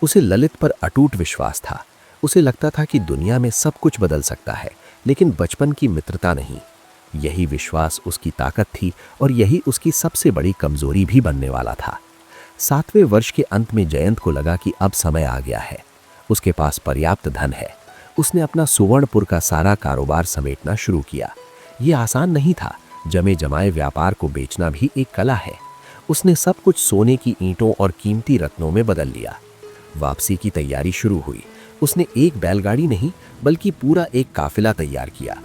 उसे ललित पर अटूट विश्वास था। उसे लगता था कि दुनिया में सब कुछ बदल सकता है, लेकिन बचपन की मित्रता नहीं। यही विश्वास उसकी ताकत थी और यही उसकी सबसे बड़ी कमजोरी भी बनने वाला था। 7वें वर्ष के अंत में जयंत को लगा कि अब समय आ गया है। उसके पास पर्याप्त धन है। उसने अपना सुवर्णपुर का सारा कारोबार समेटना शुरू किया। ये आसान नहीं था। जमे जमाए व्यापार को बेचना भी एक कला है। उसने सब कुछ सोने की ईंटों और कीमती रत्नों में बदल लिया। वापसी की तैयारी शुरू हुई। उसने एक बैलगाड़ी नहीं बल्कि पूरा एक काफिला तैयार किया।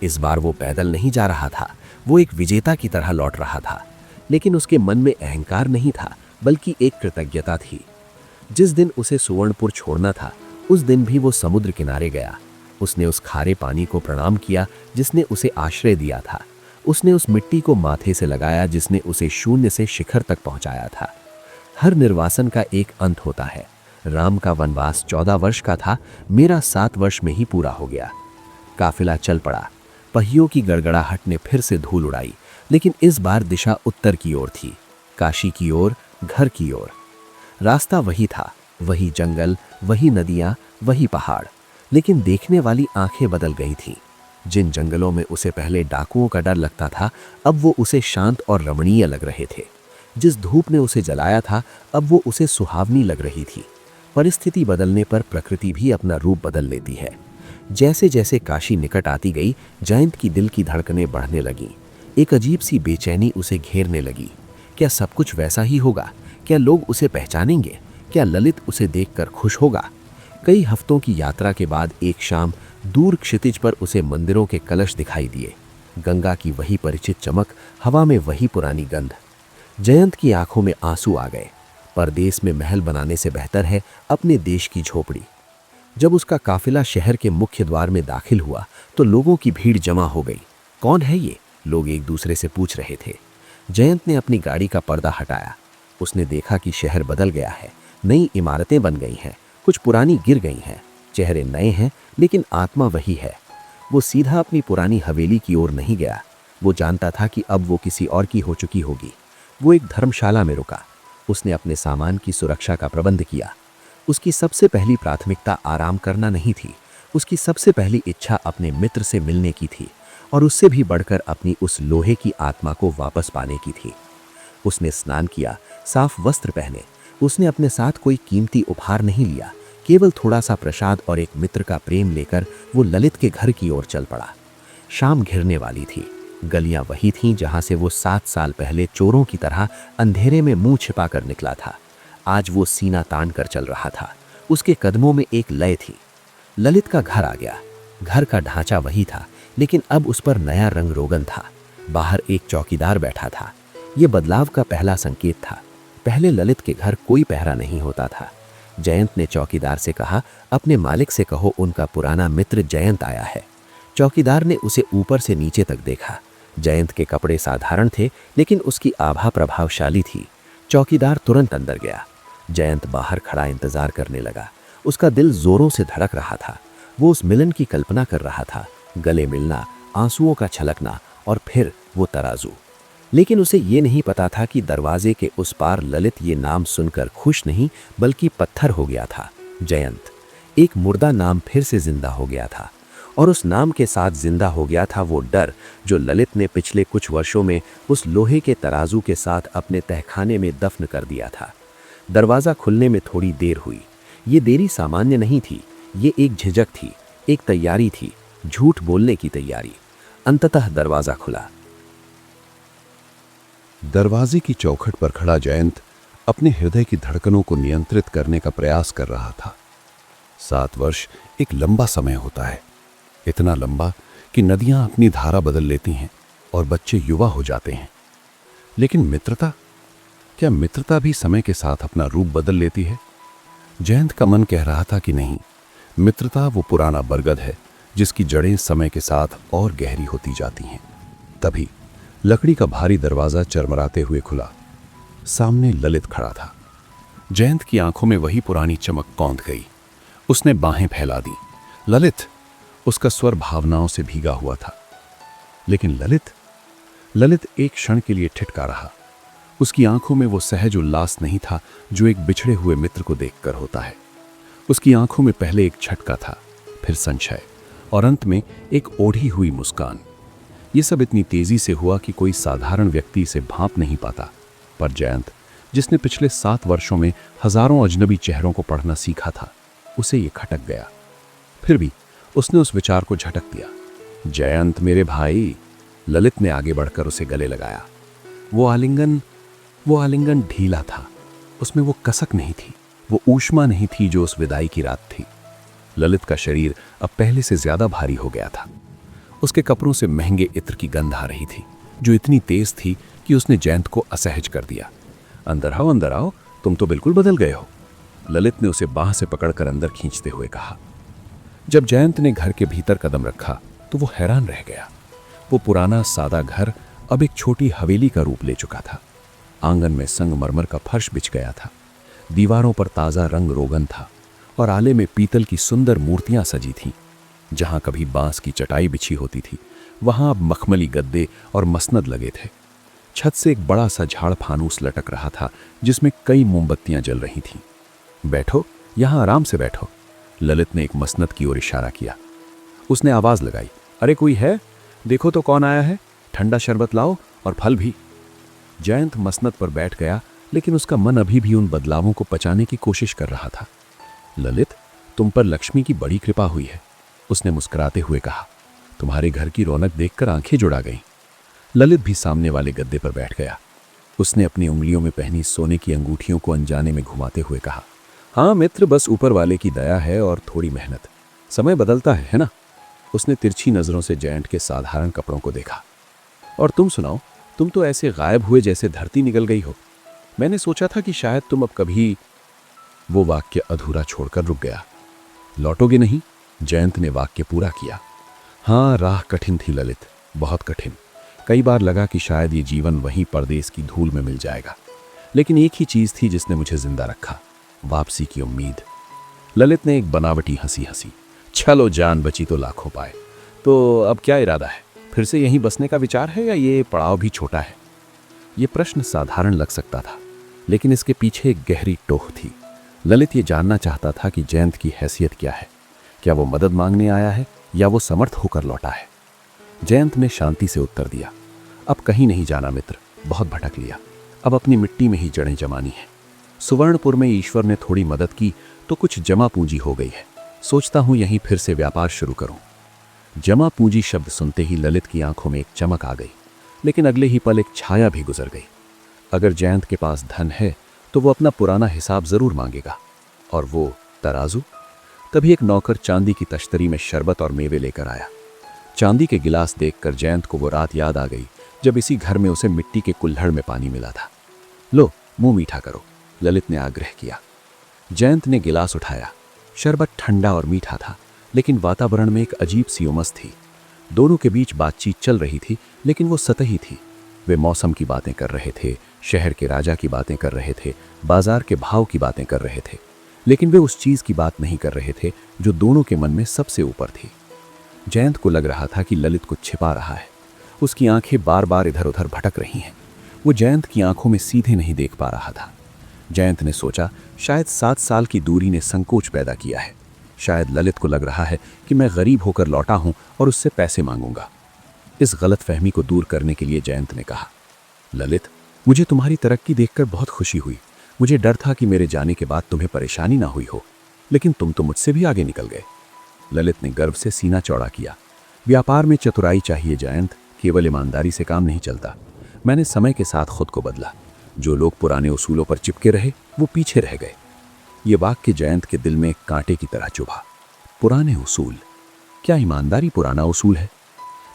इस बार वो पैदल नहीं जा रहा था, वो एक विजेता की तरह लौट रहा था। लेकिन उसके मन में अहंकार नहीं था, बल्कि एक कृतज्ञता थी। जिस दिन उसे सुवर्णपुर छोड़ना था, उस दिन भी वो समुद्र किनारे गया। उसने उस खारे पानी को प्रणाम किया जिसने उसे आश्रय दिया था। उसने उस मिट्टी को माथे से लगाया जिसने उसे शून्य से शिखर तक पहुंचाया था। हर निर्वासन का एक अंत होता है। राम का वनवास 14 वर्ष का था, मेरा 7 वर्ष में ही पूरा हो गया। काफिला चल पड़ा। पहियों की गड़गड़ाहट ने फिर से धूल उड़ाई, लेकिन इस बार दिशा उत्तर की ओर थी, काशी की ओर, घर की ओर। रास्ता वही था, वही जंगल, वही नदियां, वही पहाड़, लेकिन देखने वाली आंखें बदल गई थीं। जिन जंगलों में उसे पहले डाकुओं का डर लगता था, अब वो उसे शांत और रमणीय लग रहे थे। जिस धूप ने उसे जलाया था, अब वो उसे सुहावनी लग रही थी। परिस्थिति बदलने पर प्रकृति भी अपना रूप बदल लेती है। जैसे जैसे काशी निकट आती गई, जयंत की दिल की धड़कनें बढ़ने लगीं। एक अजीब सी बेचैनी उसे घेरने लगी। क्या सब कुछ वैसा ही होगा? क्या लोग उसे पहचानेंगे? क्या ललित उसे देखकर खुश होगा? कई हफ्तों की यात्रा के बाद एक शाम दूर क्षितिज पर उसे मंदिरों के कलश दिखाई दिए। गंगा की वही परिचित चमक, हवा में वही पुरानी गंध। जयंत की आंखों में आंसू आ गए। परदेश में महल बनाने से बेहतर है अपने देश की झोपड़ी। जब उसका काफिला शहर के मुख्य द्वार में दाखिल हुआ तो लोगों की भीड़ जमा हो गई। कौन है ये? लोग एक दूसरे से पूछ रहे थे। जयंत ने अपनी गाड़ी का पर्दा हटाया। उसने देखा कि शहर बदल गया है। नई इमारतें बन गई हैं, कुछ पुरानी गिर गई हैं। चेहरे नए हैं, लेकिन आत्मा वही है। वो सीधा अपनी पुरानी हवेली की ओर नहीं गया। वो जानता था कि अब वो किसी और की हो चुकी होगी। वो एक धर्मशाला में रुका। उसने अपने सामान की सुरक्षा का प्रबंध किया। उसकी सबसे पहली प्राथमिकता आराम करना नहीं थी। उसकी सबसे पहली इच्छा अपने मित्र से मिलने की थी, और उससे भी बढ़कर अपनी उस लोहे की आत्मा को वापस पाने की थी। उसने स्नान किया, साफ वस्त्र पहने। उसने अपने साथ कोई कीमती उपहार नहीं लिया, केवल थोड़ा सा प्रसाद और एक मित्र का प्रेम लेकर वो ललित के घर की ओर चल पड़ा। शाम घिरने वाली थी। गलियां वही थीं जहां से वो 7 साल पहले चोरों की तरह अंधेरे में मुंह छिपाकर निकला था। आज वो सीना तान कर चल रहा था। उसके कदमों में एक लय थी। ललित का घर आ गया। घर का ढांचा वही था, लेकिन अब उस पर नया रंग रोगन था। बाहर एक चौकीदार बैठा था। ये बदलाव का पहला संकेत था। पहले ललित के घर कोई पहरा नहीं होता था। जयंत ने चौकीदार से कहा, अपने मालिक से कहो उनका पुराना मित्र जयंत आया है। चौकीदार ने उसे ऊपर से नीचे तक देखा। जयंत के कपड़े साधारण थे, लेकिन उसकी आभा प्रभावशाली थी। चौकीदार तुरंत अंदर गया। जयंत बाहर खड़ा इंतजार करने लगा। उसका दिल जोरों से धड़क रहा था। वो उस मिलन की कल्पना कर रहा था, गले मिलना, आंसुओं का छलकना और फिर वो तराजू। लेकिन उसे ये नहीं पता था कि दरवाजे के उस पार ललित ये नाम सुनकर खुश नहीं बल्कि पत्थर हो गया था। जयंत, एक मुर्दा नाम फिर से जिंदा हो गया था। और उस नाम के साथ जिंदा हो गया था वो डर जो ललित ने पिछले कुछ वर्षों में उस लोहे के तराजू के साथ अपने तहखाने में दफन कर दिया था। दरवाज़ा खुलने में थोड़ी देर हुई। ये देरी सामान्य नहीं थी। ये एक झिझक थी, एक तैयारी थी, झूठ बोलने की तैयारी। अंततः दरवाज़ा खुला। दरवाजे की चौखट पर खड़ा जयंत अपने हृदय की धड़कनों को नियंत्रित करने का प्रयास कर रहा था। 7 वर्ष एक लंबा समय होता है, इतना लंबा कि नदियां अपनी धारा बदल लेती हैं और बच्चे युवा हो जाते हैं। लेकिन मित्रता, क्या मित्रता भी समय के साथ अपना रूप बदल लेती है? जयंत का मन कह रहा था कि नहीं, मित्रता वो पुराना बरगद है जिसकी जड़ें समय के साथ और गहरी होती जाती हैं। तभी लकड़ी का भारी दरवाजा चरमराते हुए खुला। सामने ललित खड़ा था। जयंत की आंखों में वही पुरानी चमक कौंध गई। उसने बाहें फैला दी। ललित! उसका स्वर भावनाओं से भीगा हुआ था। लेकिन ललित एक क्षण के लिए ठिठका रहा। उसकी आंखों में वो सहज उल्लास नहीं था जो एक बिछड़े हुए मित्र को देखकर होता है। उसकी आंखों में पहले एक झटका था, फिर संशय और अंत में एक ओढ़ी हुई मुस्कान। ये सब इतनी तेजी से हुआ कि कोई साधारण व्यक्ति इसे भांप नहीं पाता। पर जयंत, जिसने पिछले 7 वर्षों में हजारों अजनबी चेहरों को पढ़ना सीखा था, उसे ये खटक गया। फिर भी उसने उस विचार को झटक दिया। जयंत मेरे भाई, ललित ने आगे बढ़कर उसे गले लगाया। वो आलिंगन ढीला था। उसमें वो कसक नहीं थी, वो ऊष्मा नहीं थी जो उस विदाई की रात थी। ललित का शरीर अब पहले से ज्यादा भारी हो गया था। उसके कपड़ों से महंगे इत्र की गंध आ रही थी जो इतनी तेज थी कि उसने जयंत को असहज कर दिया। अंदर आओ, तुम तो बिल्कुल बदल गए हो, ललित ने उसे बाह से पकड़कर अंदर खींचते हुए कहा। जब जयंत ने घर के भीतर कदम रखा तो वो हैरान रह गया। वो पुराना सादा घर अब एक छोटी हवेली का रूप ले चुका था। आंगन में संगमरमर का फर्श बिछ गया था। दीवारों पर ताजा रंग रोगन था और आले में पीतल की सुंदर मूर्तियां सजी थीं। जहां कभी बांस की चटाई बिछी होती थी, वहां अब मखमली गद्दे और मसनद लगे थे। छत से एक बड़ा सा झाड़ फानूस लटक रहा था जिसमें कई मोमबत्तियां जल रही थीं। बैठो, यहां आराम से बैठो, ललित ने एक मसनद की ओर इशारा किया। उसने आवाज लगाई, अरे कोई है? देखो तो कौन आया है, ठंडा शरबत लाओ और फल भी। जयंत मसनद पर बैठ गया, लेकिन उसका मन अभी भी उन बदलावों को पचाने की कोशिश कर रहा था। ललित, तुम पर लक्ष्मी की बड़ी कृपा हुई है, उसने मुस्कुराते हुए कहा। तुम्हारे घर की रौनक देखकर आंखें जुड़ा गईं। ललित भी सामने वाले गद्दे पर बैठ गया। उसने अपनी उंगलियों में पहनी सोने की अंगूठियों को अनजाने में घुमाते हुए कहा, हाँ मित्र, बस ऊपर वाले की दया है और थोड़ी मेहनत। समय बदलता है ना? उसने तिरछी नजरों से जयंत के साधारण कपड़ों को देखा। और तुम सुनाओ, तुम तो ऐसे गायब हुए जैसे धरती निकल गई हो। मैंने सोचा था कि शायद तुम अब कभी। वो वाक्य अधूरा छोड़कर रुक गया। लौटोगे नहीं? जयंत ने वाक्य पूरा किया। हाँ, राह कठिन थी ललित, बहुत कठिन। कई बार लगा कि शायद ये जीवन वहीं परदेश की धूल में मिल जाएगा, लेकिन एक ही चीज थी जिसने मुझे जिंदा रखा, वापसी की उम्मीद। ललित ने एक बनावटी हंसी हंसी। चलो, जान बची तो लाखों पाए। तो अब क्या इरादा है? फिर से यहीं बसने का विचार है या ये पड़ाव भी छोटा है? ये प्रश्न साधारण लग सकता था, लेकिन इसके पीछे एक गहरी टोह थी। ललित ये जानना चाहता था कि जयंत की हैसियत क्या है। क्या वो मदद मांगने आया है या वो समर्थ होकर लौटा है? जयंत ने शांति से उत्तर दिया, अब कहीं नहीं जाना मित्र, बहुत भटक लिया। अब अपनी मिट्टी में ही जड़ें जमानी है। सुवर्णपुर में ईश्वर ने थोड़ी मदद की तो कुछ जमा पूंजी हो गई है। सोचता हूं यहीं फिर से व्यापार शुरू करूं। जमा पूंजी शब्द सुनते ही ललित की आंखों में एक चमक आ गई, लेकिन अगले ही पल एक छाया भी गुजर गई। अगर जयंत के पास धन है तो वो अपना पुराना हिसाब जरूर मांगेगा। और वो तराजू। तभी एक नौकर चांदी की तश्तरी में शरबत और मेवे लेकर आया। चांदी के गिलास देखकर जयंत को वो रात याद आ गई जब इसी घर में उसे मिट्टी के कुल्हड़ में पानी मिला था। लो, मुंह मीठा करो, ललित ने आग्रह किया। जयंत ने गिलास उठाया। शरबत ठंडा और मीठा था, लेकिन वातावरण में एक अजीब सी उमस थी। दोनों के बीच बातचीत चल रही थी, लेकिन वो सतही थी। वे मौसम की बातें कर रहे थे, शहर के राजा की बातें कर रहे थे, बाजार के भाव की बातें कर रहे थे, लेकिन वे उस चीज की बात नहीं कर रहे थे जो दोनों के मन में सबसे ऊपर थी। जयंत को लग रहा था कि ललित कुछ छिपा रहा है। उसकी आंखें बार बार इधर उधर भटक रही हैं। वो जयंत की आंखों में सीधे नहीं देख पा रहा था। जयंत ने सोचा, शायद 7 साल की दूरी ने संकोच पैदा किया है। शायद ललित को लग रहा है कि मैं गरीब होकर लौटा हूं और उससे पैसे मांगूंगा। इस गलतफहमी को दूर करने के लिए जयंत ने कहा, ललित, मुझे तुम्हारी तरक्की देखकर बहुत खुशी हुई। मुझे डर था कि मेरे जाने के बाद तुम्हें परेशानी ना हुई हो, लेकिन तुम तो मुझसे भी आगे निकल गए। ललित ने गर्व से सीना चौड़ा किया। व्यापार में चतुराई चाहिए जयंत, केवल ईमानदारी से काम नहीं चलता। मैंने समय के साथ खुद को बदला। जो लोग पुराने उसूलों पर चिपके रहे वो पीछे रह गए। ये वाक्य जयंत के दिल में एक कांटे की तरह चुभा। पुराने उसूल? क्या ईमानदारी पुराना उसूल है?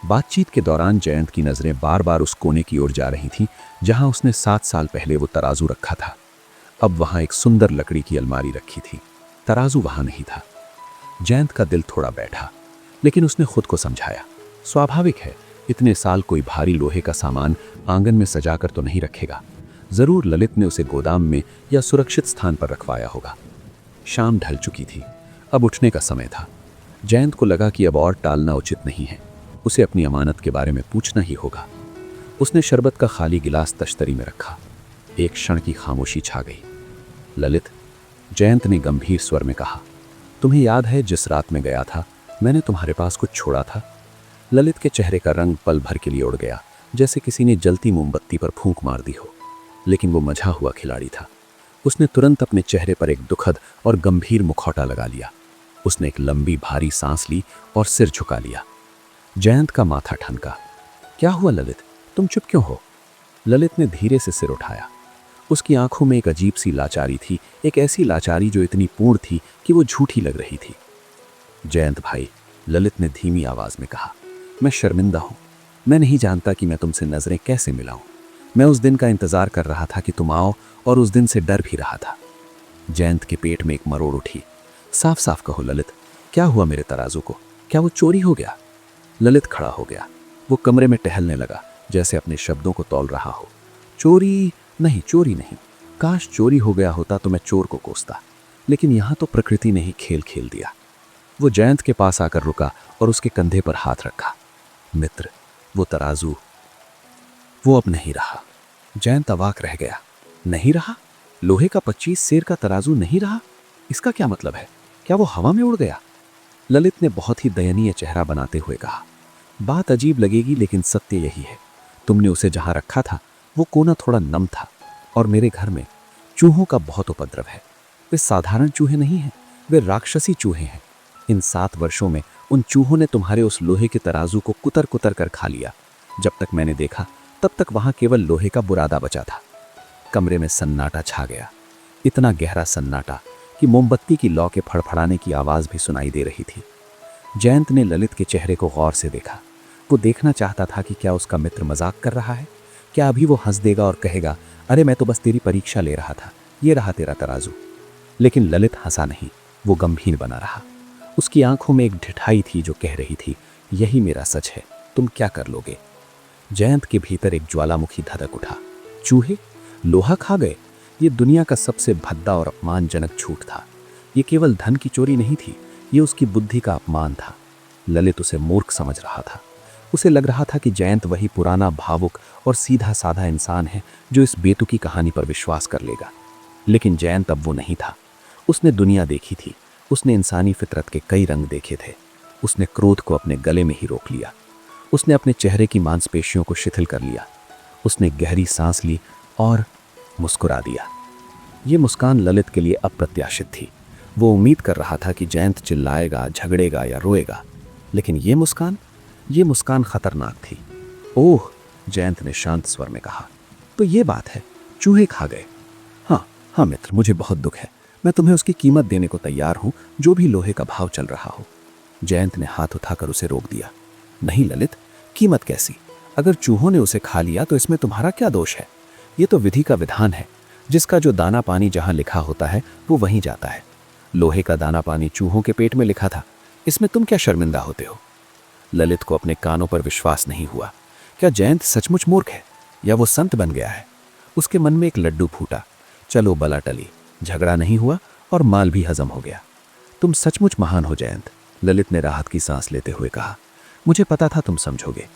बातचीत के दौरान जयंत की नजरें बार बार उस कोने की ओर जा रही थीं जहां उसने 7 साल पहले वो तराजू रखा था। अब वहां एक सुंदर लकड़ी की अलमारी रखी थी। तराजू वहां नहीं था। जयंत का दिल थोड़ा बैठा, लेकिन उसने खुद को समझाया, स्वाभाविक है, इतने साल कोई भारी लोहे का सामान आंगन में सजाकर तो नहीं रखेगा। जरूर ललित ने उसे गोदाम में या सुरक्षित स्थान पर रखवाया होगा। शाम ढल चुकी थी। अब उठने का समय था। जयंत को लगा कि अब और टालना उचित नहीं है। उसे अपनी अमानत के बारे में पूछना ही होगा। उसने शरबत का खाली गिलास तश्तरी में रखा। एक क्षण की खामोशी छा गई। ललित, जयंत ने गंभीर स्वर में कहा, तुम्हें याद है जिस रात में गया था मैंने तुम्हारे पास कुछ छोड़ा था? ललित के चेहरे का रंग पल भर के लिए उड़ गया, जैसे किसी ने जलती मोमबत्ती पर फूंक मार दी हो। लेकिन वो मझा हुआ खिलाड़ी था। उसने तुरंत अपने चेहरे पर एक दुखद और गंभीर मुखौटा लगा लिया। उसने एक लंबी भारी सांस ली और सिर झुका लिया। जयंत का माथा ठनका। क्या हुआ ललित, तुम चुप क्यों हो? ललित ने धीरे से सिर उठाया। उसकी आंखों में एक अजीब सी लाचारी थी, एक ऐसी लाचारी जो इतनी पूर्ण थी कि वो झूठी लग रही थी। जयंत भाई, ललित ने धीमी आवाज में कहा, मैं शर्मिंदा हूं। मैं नहीं जानता कि मैं तुमसे नजरें कैसे मिलाऊं। मैं उस दिन का इंतजार कर रहा था कि तुम आओ, और उस दिन से डर भी रहा था। जयंत के पेट में एक मरोड़ उठी। साफ साफ कहो ललित, क्या हुआ मेरे तराजू को? क्या वो चोरी हो गया? ललित खड़ा हो गया। वो कमरे में टहलने लगा, जैसे अपने शब्दों को तौल रहा हो। चोरी नहीं, चोरी नहीं। काश चोरी हो गया होता तो मैं चोर को कोसता, लेकिन यहां तो प्रकृति ने ही खेल खेल दिया। वो जयंत के पास आकर रुका और उसके कंधे पर हाथ रखा। मित्र, वो तराजू, वो अब नहीं रहा। जयंत अवाक रह गया। नहीं रहा? लोहे का 25 सेर का तराजू नहीं रहा? इसका क्या मतलब है? क्या वो हवा में उड़ गया? ललित ने बहुत ही दयनीय चेहरा बनाते हुए कहा, बात अजीब लगेगी लेकिन सत्य यही है। तुमने उसे जहां रखा था वो कोना थोड़ा नम था, और मेरे घर में चूहों का बहुत उपद्रव है। वे साधारण चूहे नहीं हैं, वे राक्षसी चूहे हैं। इन 7 वर्षों में उन चूहों ने तुम्हारे उस लोहे के तराजू को कुतर कुतर कर खा लिया। जब तक मैंने देखा तब तक वहां केवल लोहे का बुरादा बचा था। कमरे में सन्नाटा छा गया, इतना गहरा सन्नाटा कि मोमबत्ती की लौ के फड़फड़ाने की आवाज भी सुनाई दे रही थी। जयंत ने ललित के चेहरे को गौर से देखा। वो देखना चाहता था कि क्या उसका मित्र मजाक कर रहा है। क्या अभी वो हंस देगा और कहेगा, अरे मैं तो बस तेरी परीक्षा ले रहा था, ये रहा तेरा तराजू। लेकिन ललित हंसा नहीं, वो गंभीर बना रहा। उसकी आंखों में एक ढिठाई थी जो कह रही थी, यही मेरा सच है, तुम क्या कर लोगे? जयंत के भीतर एक ज्वालामुखी धधक उठा। चूहे लोहा खा गए? ये दुनिया का सबसे भद्दा और अपमानजनक झूठ था। ये केवल धन की चोरी नहीं थी, ये उसकी बुद्धि का अपमान था। ललित उसे मूर्ख समझ रहा था। उसे लग रहा था कि जयंत वही पुराना भावुक और सीधा साधा इंसान है जो इस बेतुकी कहानी पर विश्वास कर लेगा। लेकिन जयंत अब वो नहीं था। उसने दुनिया देखी थी, उसने इंसानी फितरत के कई रंग देखे थे। उसने क्रोध को अपने गले में ही रोक लिया। उसने अपने चेहरे की मांसपेशियों को शिथिल कर लिया। उसने गहरी सांस ली और मुस्कुरा दिया। ये मुस्कान ललित के लिए अप्रत्याशित थी। वो उम्मीद कर रहा था कि जयंत चिल्लाएगा, झगड़ेगा या रोएगा, लेकिन ये मुस्कान खतरनाक थी। ओह, जयंत ने शांत स्वर में कहा, तो ये बात है, चूहे खा गए। हाँ मित्र, मुझे बहुत दुख है। मैं तुम्हें उसकी कीमत देने को तैयार हूं, जो भी लोहे का भाव चल रहा हो। जयंत ने हाथ उठाकर उसे रोक दिया। नहीं ललित, कीमत कैसी? अगर चूहों ने उसे खा लिया तो इसमें तुम्हारा क्या दोष है? ये तो विधि का विधान है। जिसका जो दाना पानी जहां लिखा होता है वो वहीं जाता है। लोहे का दाना पानी चूहों के पेट में लिखा था, इसमें तुम क्या शर्मिंदा होते हो? ललित को अपने कानों पर विश्वास नहीं हुआ। क्या जयंत सचमुच मूर्ख है या वो संत बन गया है? उसके मन में एक लड्डू फूटा। चलो बला टली, झगड़ा नहीं हुआ और माल भी हजम हो गया। तुम सचमुच महान हो जयंत, ललित ने राहत की सांस लेते हुए कहा। मुझे पता था तुम समझोगे।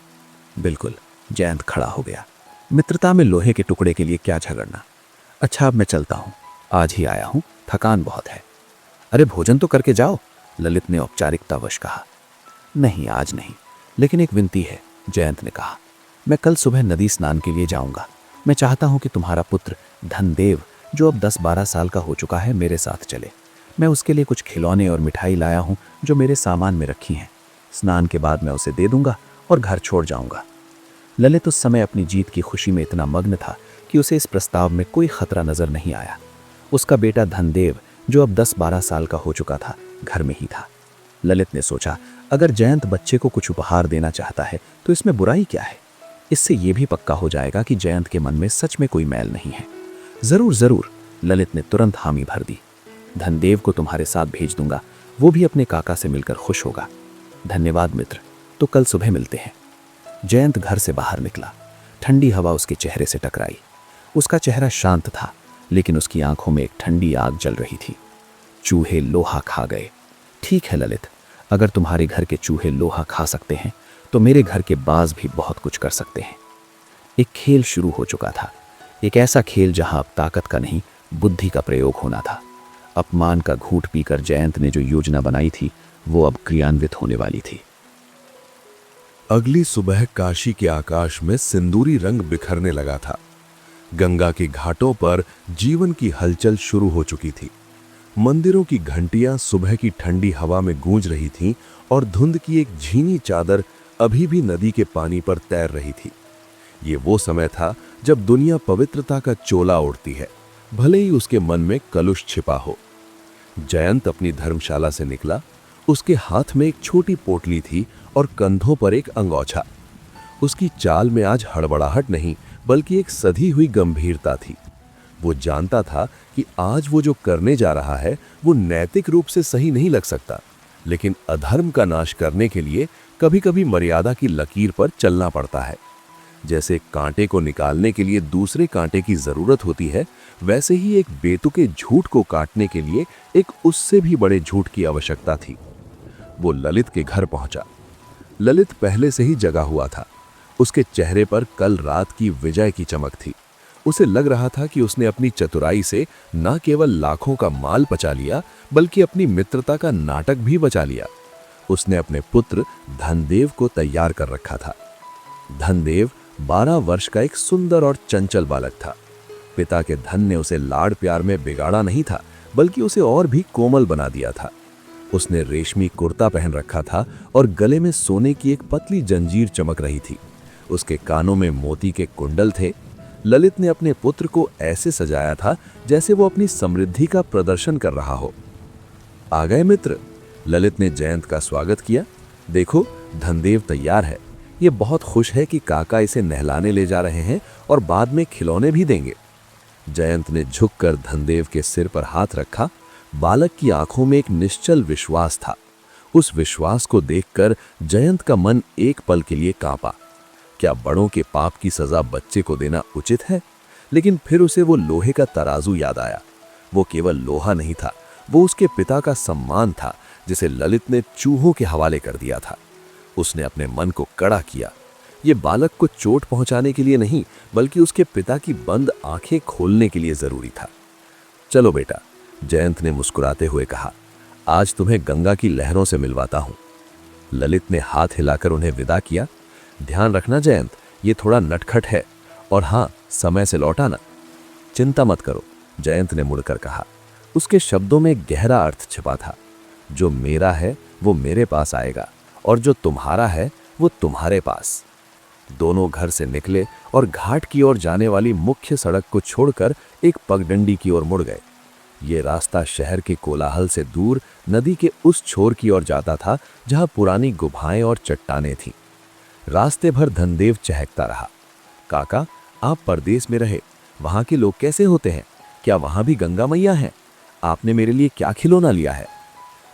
बिल्कुल, जयंत खड़ा हो गया। मित्रता में लोहे के टुकड़े के लिए क्या झगड़ना। अच्छा, अब मैं चलता हूं, आज ही आया हूं, थकान बहुत है। अरे भोजन तो करके जाओ, ललित ने औपचारिकतावश कहा। नहीं, आज नहीं, लेकिन एक विनती है, जयंत ने कहा। मैं कल सुबह नदी स्नान के लिए जाऊंगा। मैं चाहता हूं कि तुम्हारा पुत्र धनदेव, जो अब 10-12 साल का हो चुका है, मेरे साथ चले। मैं उसके लिए कुछ खिलौने और मिठाई लाया हूं जो मेरे सामान में रखी हैं। स्नान के बाद मैं उसे दे दूंगा और घर छोड़ जाऊंगा। ललित उस समय अपनी जीत की खुशी में इतना मग्न था कि उसे इस प्रस्ताव में कोई खतरा नजर नहीं आया। उसका बेटा धनदेव, जो अब 10-12 साल का हो चुका था, घर में ही था। ललित ने सोचा, अगर जयंत बच्चे को कुछ उपहार देना चाहता है तो इसमें बुराई क्या है? इससे यह भी पक्का हो जाएगा कि जयंत के मन में सच में कोई मैल नहीं है। जरूर जरूर, ललित ने तुरंत हामी भर दी। धनदेव को तुम्हारे साथ भेज दूंगा, वो भी अपने काका से मिलकर खुश होगा। धन्यवाद मित्र, तो कल सुबह मिलते हैं। जयंत घर से बाहर निकला। ठंडी हवा उसके चेहरे से टकराई। उसका चेहरा शांत था, लेकिन उसकी आंखों में एक ठंडी आग जल रही थी। चूहे लोहा खा गए। ठीक है ललित, अगर तुम्हारे घर के चूहे लोहा खा सकते हैं तो मेरे घर के बाज भी बहुत कुछ कर सकते हैं। एक खेल शुरू हो चुका था, एक ऐसा खेल जहां अब ताकत का नहीं, बुद्धि का प्रयोग होना था। अपमान का घूंट पीकर जयंत ने जो योजना बनाई थी वो अब क्रियान्वित होने वाली थी। अगली सुबह काशी के आकाश में सिंदूरी रंग बिखरने लगा था। गंगा के घाटों पर जीवन की हलचल शुरू हो चुकी थी। मंदिरों की घंटियां सुबह की ठंडी हवा में गूंज रही थीं और धुंध की एक झीनी चादर अभी भी नदी के पानी पर तैर रही थी। ये वो समय था जब दुनिया पवित्रता का चोला ओढ़ती है, भले ही उसके मन में कलुष छिपा हो। जयंत अपनी धर्मशाला से निकला। उसके हाथ में एक छोटी पोटली थी और कंधों पर एक अंगोछा। उसकी चाल में आज हड़बड़ाहट नहीं, बल्कि एक सधी हुई गंभीरता थी। वो जानता था कि आज वो जो करने जा रहा है वो नैतिक रूप से सही नहीं लग सकता, लेकिन अधर्म का नाश करने के लिए कभी-कभी मर्यादा की लकीर पर चलना पड़ता है। जैसे कांटे को निकालने के लिए दूसरे कांटे की जरूरत होती है, वैसे ही एक बेतुके झूठ को काटने के लिए एक उससे भी बड़े झूठ की आवश्यकता थी। वो ललित के घर पहुंचा। ललित पहले से ही जगा हुआ था। उसके चेहरे पर कल रात की विजय की चमक थी। उसे लग रहा था कि उसने अपनी चतुराई से न केवल लाखों का माल बचा लिया, बल्कि अपनी मित्रता का नाटक भी बचा लिया। उसने अपने पुत्र धनदेव को तैयार कर रखा था। धनदेव 12 वर्ष का एक सुंदर और चंचल बालक था। पिता के धन ने उसे लाड़ प्यार में बिगाड़ा नहीं था, बल्कि उसे और भी कोमल बना दिया था। उसने रेशमी कुर्ता पहन रखा था और गले में सोने की एक पतली जंजीर चमक रही थी। उसके कानों में मोती के कुंडल थे। ललित ने अपने पुत्र को ऐसे सजाया था जैसे वो अपनी समृद्धि का प्रदर्शन कर रहा हो। आ गए मित्र, ललित ने जयंत का स्वागत किया। देखो, धनदेव तैयार है। ये बहुत खुश है कि काका इसे नहलाने ले जा रहे हैं और बाद में खिलौने भी देंगे। जयंत ने झुककर धनदेव के सिर पर हाथ रखा। बालक की आंखों में एक निश्चल विश्वास था। उस विश्वास को देखकर जयंत का मन एक पल के लिए कांपा। क्या बड़ों के पाप की सजा बच्चे को देना उचित है? लेकिन फिर उसे वो लोहे का तराजू याद आया। वो केवल लोहा नहीं था, वो उसके पिता का सम्मान था, जिसे ललित ने चूहों के हवाले कर दिया था। उसने अपने मन को कड़ा किया। ये बालक को चोट पहुंचाने के लिए नहीं, बल्कि उसके पिता की बंद आंखें खोलने के लिए जरूरी था। चलो बेटा, जयंत ने मुस्कुराते हुए कहा, आज तुम्हें गंगा की लहरों से मिलवाता हूं। ललित ने हाथ हिलाकर उन्हें विदा किया। ध्यान रखना जयंत, ये थोड़ा नटखट है, और हाँ, समय से लौटाना। चिंता मत करो, जयंत ने मुड़कर कहा। उसके शब्दों में गहरा अर्थ छिपा था। जो मेरा है वो मेरे पास आएगा और जो तुम्हारा है वो तुम्हारे पास। दोनों घर से निकले और घाट की ओर जाने वाली मुख्य सड़क को छोड़कर एक पगडंडी की ओर मुड़ गए। ये रास्ता शहर के कोलाहल से दूर नदी के उस छोर की ओर जाता था जहां पुरानी गुफाएं और चट्टानें थीं। रास्ते भर धनदेव चहकता रहा। काका, आप परदेश में रहे, वहां के लोग कैसे होते हैं? क्या वहां भी गंगा मैया हैं? आपने मेरे लिए क्या खिलौना लिया है?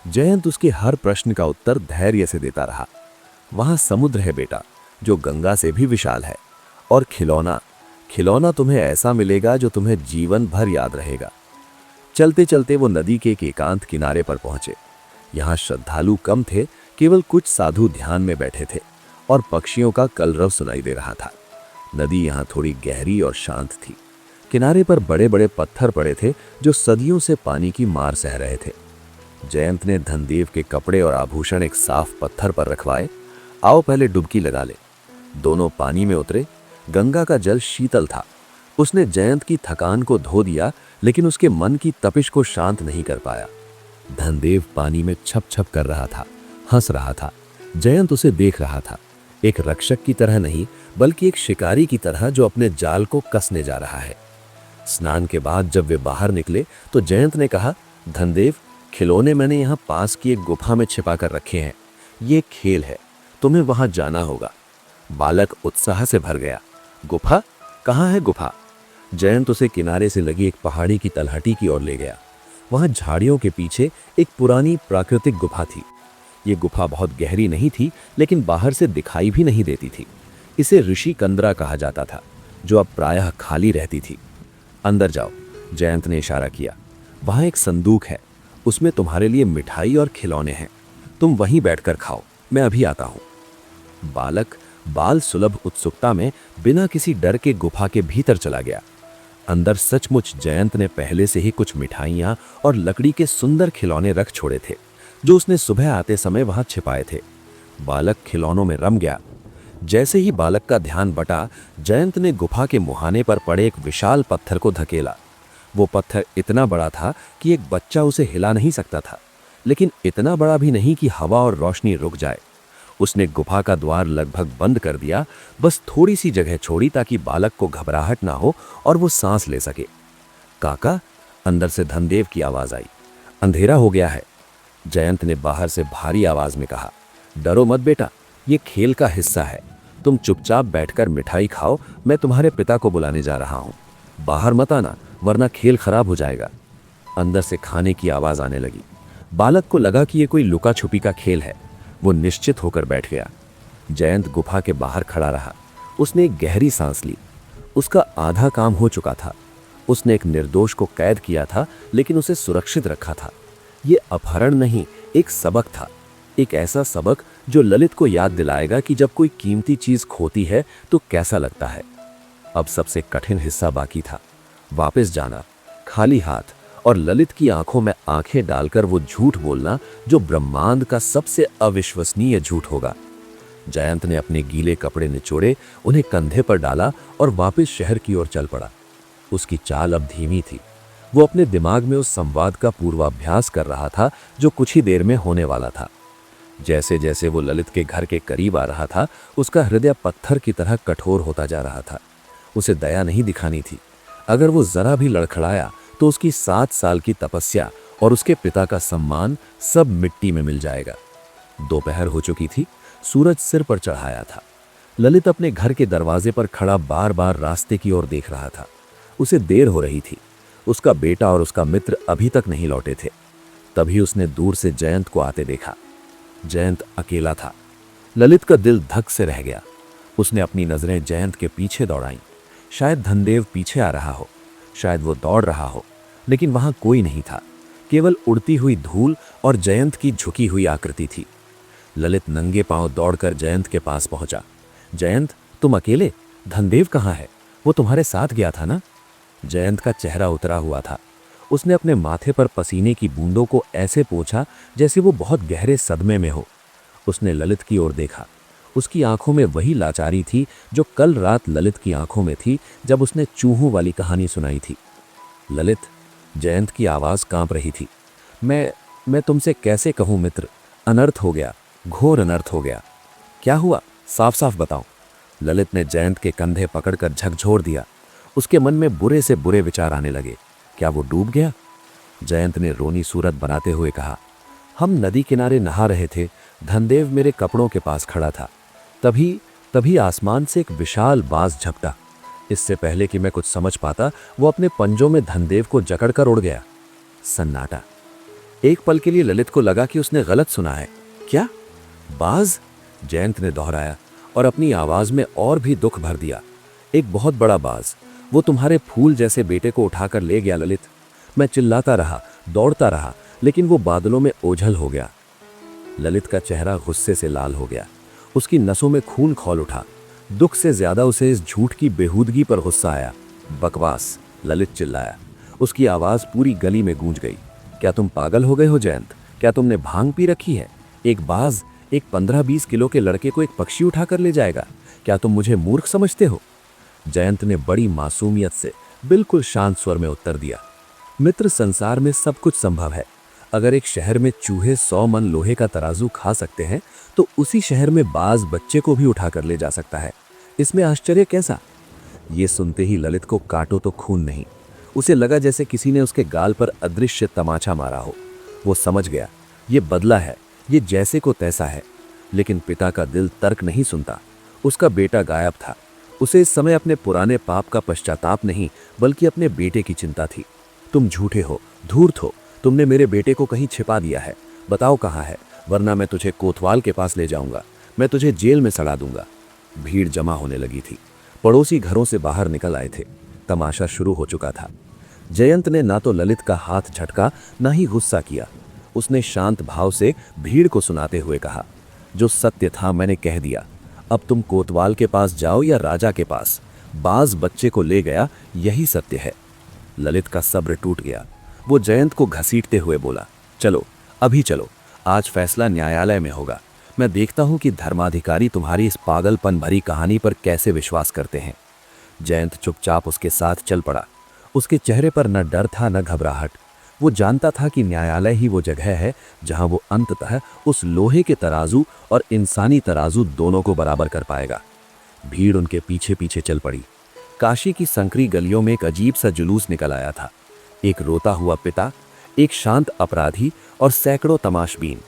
जयंत उसके हर प्रश्न का उत्तर धैर्य से देता रहा। वहां समुद्र है बेटा, जो गंगा से भी विशाल है। और खिलौना, खिलौना तुम्हें ऐसा मिलेगा जो तुम्हें जीवन भर याद रहेगा। चलते चलते वो नदी के एक एकांत किनारे पर पहुंचे। यहाँ श्रद्धालु कम थे, केवल कुछ साधु ध्यान में बैठे थे और पक्षियों का कलरव सुनाई दे रहा था। नदी यहाँ थोड़ी गहरी और शांत थी। किनारे पर बड़े बड़े पत्थर पड़े थे जो सदियों से पानी की मार सह रहे थे। जयंत ने धनदेव के कपड़े और आभूषण एक साफ पत्थर पर रखवाए। आओ पहले डुबकी लगा ले। दोनों पानी में उतरे। गंगा का जल शीतल था। उसने जयंत की थकान को धो दिया, लेकिन उसके मन की तपिश को शांत नहीं कर पाया। धनदेव पानी में छप छप कर रहा था, हंस रहा था। जयंत उसे देख रहा था, एक रक्षक की तरह नहीं, बल्कि एक शिकारी की तरह जो अपने जाल को कसने जा रहा है। स्नान के बाद जब वे बाहर निकले तो जयंत ने कहा, धनदेव, खिलौने मैंने यहाँ पास की एक गुफा में छिपा कर रखे हैं। ये खेल है, तुम्हें वहां जाना होगा। बालक उत्साह से भर गया। गुफा? कहाँ है गुफा? जयंत उसे किनारे से लगी एक पहाड़ी की तलहटी की ओर ले गया। वहां झाड़ियों के पीछे एक पुरानी प्राकृतिक गुफा थी। ये गुफा बहुत गहरी नहीं थी, लेकिन बाहर से दिखाई भी नहीं देती थी। इसे ऋषि कंदरा कहा जाता था, जो अब प्रायः खाली रहती थी। अंदर जाओ, जयंत ने इशारा किया। वहां एक संदूक है, उसमें तुम्हारे लिए मिठाई और खिलौने हैं। तुम वहीं बैठकर खाओ, मैं अभी आता हूं। बालक बाल सुलभ उत्सुकता में बिना किसी डर के गुफा के भीतर चला गया। अंदर सचमुच जयंत ने पहले से ही कुछ मिठाइयां और लकड़ी के सुंदर खिलौने रख छोड़े थे, जो उसने सुबह आते समय वहां छिपाए थे। बालक खिलौनों में रम गया। जैसे ही बालक का ध्यान बटा, जयंत ने गुफा के मुहाने पर पड़े एक विशाल पत्थर को धकेला। वो पत्थर इतना बड़ा था कि एक बच्चा उसे हिला नहीं सकता था, लेकिन इतना बड़ा भी नहीं कि हवा और रोशनी रुक जाए। उसने गुफा का द्वार लगभग बंद कर दिया, बस थोड़ी सी जगह छोड़ी ताकि बालक को घबराहट ना हो और वो सांस ले सके। काका, अंदर से धनदेव की आवाज आई। अंधेरा हो गया है। जयंत ने बाहर से भारी आवाज में कहा, डरो मत बेटा, ये खेल का हिस्सा है। तुम चुपचाप बैठकर मिठाई खाओ, मैं तुम्हारे पिता को बुलाने जा रहा हूँ। बाहर मत आना, वरना खेल खराब हो जाएगा। अंदर से खाने की आवाज आने लगी। बालक को लगा कि ये कोई लुका छुपी का खेल है। वो निश्चित होकर बैठ गया। जयंत गुफा के बाहर खड़ा रहा। उसने एक गहरी सांस ली। उसका आधा काम हो चुका था। उसने एक निर्दोष को कैद किया था, लेकिन उसे सुरक्षित रखा था। ये अपहरण नहीं, एक सबक था। एक ऐसा सबक जो ललित को याद दिलाएगा कि जब कोई कीमती चीज खोती है तो कैसा लगता है। अब सबसे कठिन हिस्सा बाकी था, वापस जाना, खाली हाथ, और ललित की आंखों में आंखें डालकर वो झूठ बोलना जो ब्रह्मांड का सबसे अविश्वसनीय झूठ होगा। जयंत ने अपने गीले कपड़े निचोड़े, उन्हें कंधे पर डाला और वापस शहर की ओर चल पड़ा। उसकी चाल अब धीमी थी। वो अपने दिमाग में उस संवाद का पूर्वाभ्यास कर रहा था जो कुछ ही देर में होने वाला था। जैसे जैसे वो ललित के घर के करीब आ रहा था, उसका हृदय पत्थर की तरह कठोर होता जा रहा था। उसे दया नहीं दिखानी थी। अगर वो जरा भी लड़खड़ाया तो उसकी 7 साल की तपस्या और उसके पिता का सम्मान सब मिट्टी में मिल जाएगा। दोपहर हो चुकी थी। सूरज सिर पर चढ़ाया था। ललित अपने घर के दरवाजे पर खड़ा बार बार रास्ते की ओर देख रहा था। उसे देर हो रही थी। उसका बेटा और उसका मित्र अभी तक नहीं लौटे थे। तभी उसने दूर से जयंत को आते देखा। जयंत अकेला था। ललित का दिल धक से रह गया। उसने अपनी नजरें जयंत के पीछे दौड़ाईं। शायद धनदेव पीछे आ रहा हो, शायद वो दौड़ रहा हो, लेकिन वहां कोई नहीं था। केवल उड़ती हुई धूल और जयंत की झुकी हुई आकृति थी। ललित नंगे पांव दौड़कर जयंत के पास पहुंचा। जयंत, तुम अकेले? धनदेव कहाँ है? वो तुम्हारे साथ गया था ना? जयंत का चेहरा उतरा हुआ था। उसने अपने माथे पर पसीने की बूंदों को ऐसे पोंछा जैसे वो बहुत गहरे सदमे में हो। उसने ललित की ओर देखा। उसकी आंखों में वही लाचारी थी जो कल रात ललित की आंखों में थी जब उसने चूहों वाली कहानी सुनाई थी। ललित, जयंत की आवाज कांप रही थी। मैं तुमसे कैसे कहूं मित्र, अनर्थ हो गया, घोर अनर्थ हो गया। क्या हुआ, साफ साफ बताओ। ललित ने जयंत के कंधे पकड़कर झकझोर दिया। उसके मन में बुरे से बुरे विचार आने लगे। क्या वो डूब गया? जयंत ने रोनी सूरत बनाते हुए कहा, हम नदी किनारे नहा रहे थे, धनदेव मेरे कपड़ों के पास खड़ा था। तभी आसमान से एक विशाल बाज झपटा। इससे पहले कि मैं कुछ समझ पाता, वो अपने पंजों में धनदेव को जकड़कर उड़ गया। सन्नाटा। एक पल के लिए ललित को लगा कि उसने गलत सुना है। क्या? बाज? जयंत ने दोहराया और अपनी आवाज में और भी दुख भर दिया। एक बहुत बड़ा बाज, वो तुम्हारे फूल जैसे बेटे को उठाकर ले गया ललित। मैं चिल्लाता रहा, दौड़ता रहा, लेकिन वो बादलों में ओझल हो गया। ललित का चेहरा गुस्से से लाल हो गया। उसकी नसों में खून खौल उठा। दुख से ज्यादा उसे इस झूठ की बेहूदगी पर गुस्सा आया। बकवास, ललित चिल्लाया। उसकी आवाज पूरी गली में गूंज गई। क्या तुम पागल हो गए हो जयंत? क्या तुमने भांग पी रखी है? एक बाज एक 15-20 किलो के लड़के को एक पक्षी उठाकर ले जाएगा? क्या तुम मुझे मूर्ख समझते हो? जयंत ने बड़ी मासूमियत से बिल्कुल शांत स्वर में उत्तर दिया, मित्र, संसार में सब कुछ संभव है। अगर एक शहर में चूहे 100 मन लोहे का तराजू खा सकते हैं, तो उसी शहर में बाज बच्चे को भी उठाकर ले जा सकता है। इसमें आश्चर्य कैसा? ये सुनते ही ललित को काटो तो खून नहीं। उसे लगा जैसे किसी ने उसके गाल पर अदृश्य तमाचा मारा हो। वो समझ गया, ये बदला है, ये जैसे को तैसा है। लेकिन पिता का दिल तर्क नहीं सुनता। उसका बेटा गायब था। उसे इस समय अपने पुराने पाप का पश्चाताप नहीं, बल्कि अपने बेटे की चिंता थी। तुम झूठे हो, धूर्त हो। तुमने मेरे बेटे को कहीं छिपा दिया है। बताओ कहाँ है, वरना मैं तुझे कोतवाल के पास ले जाऊंगा। मैं तुझे जेल में सड़ा दूंगा। भीड़ जमा होने लगी थी। पड़ोसी घरों से बाहर निकल आए थे। तमाशा शुरू हो चुका था। जयंत ने ना तो ललित का हाथ झटका, ना ही गुस्सा किया। उसने शांत भाव से भीड़ को सुनाते हुए कहा, जो सत्य था मैंने कह दिया। अब तुम कोतवाल के पास जाओ या राजा के पास, बाज बच्चे को ले गया, यही सत्य है। ललित का सब्र टूट गया। वो जयंत को घसीटते हुए बोला, चलो, अभी चलो, आज फैसला न्यायालय में होगा। मैं देखता हूं कि धर्माधिकारी तुम्हारी इस पागलपन भरी कहानी पर कैसे विश्वास करते हैं। जयंत चुपचाप उसके साथ चल पड़ा। उसके चेहरे पर न डर था न घबराहट। वो जानता था कि न्यायालय ही वो जगह है जहां वो अंततः उस लोहे के तराजू और इंसानी तराजू दोनों को बराबर कर पाएगा। भीड़ उनके पीछे पीछे चल पड़ी। काशी की संकरी गलियों में एक अजीब सा जुलूस निकल आया था। एक रोता हुआ पिता, एक शांत अपराधी और सैकड़ों तमाशबीन,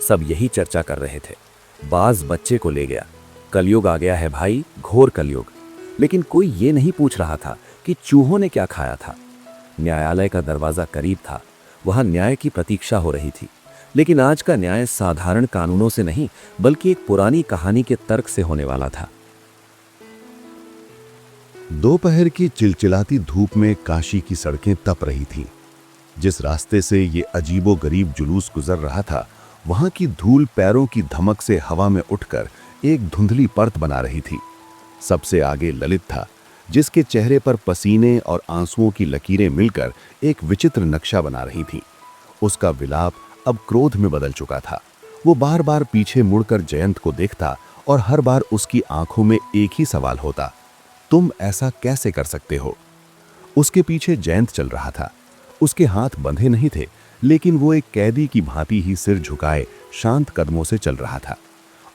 सब यही चर्चा कर रहे थे। बाज बच्चे को ले गया। कलयुग आ गया है भाई, घोर कलयुग। लेकिन कोई ये नहीं पूछ रहा था कि चूहों ने क्या खाया था। न्यायालय का दरवाजा करीब था। वहां न्याय की प्रतीक्षा हो रही थी। लेकिन आज का न्याय साधारण कानूनों से नहीं, बल्कि एक पुरानी कहानी के तर्क से होने वाला था। दोपहर की चिलचिलाती धूप में काशी की सड़कें तप रही थीं। जिस रास्ते से ये अजीबोगरीब जुलूस गुजर रहा था, वहां की धूल पैरों की धमक से हवा में उठकर एक धुंधली परत बना रही थी। सबसे आगे ललित था, जिसके चेहरे पर पसीने और आंसुओं की लकीरें मिलकर एक विचित्र नक्शा बना रही थीं। उसका विलाप अब क्रोध में बदल चुका था। वो बार बार पीछे मुड़कर जयंत को देखता और हर बार उसकी आंखों में एक ही सवाल होता, तुम ऐसा कैसे कर सकते हो? उसके पीछे जयंत चल रहा था। उसके हाथ बंधे नहीं थे, लेकिन वो एक कैदी की भांति ही सिर झुकाए शांत कदमों से चल रहा था।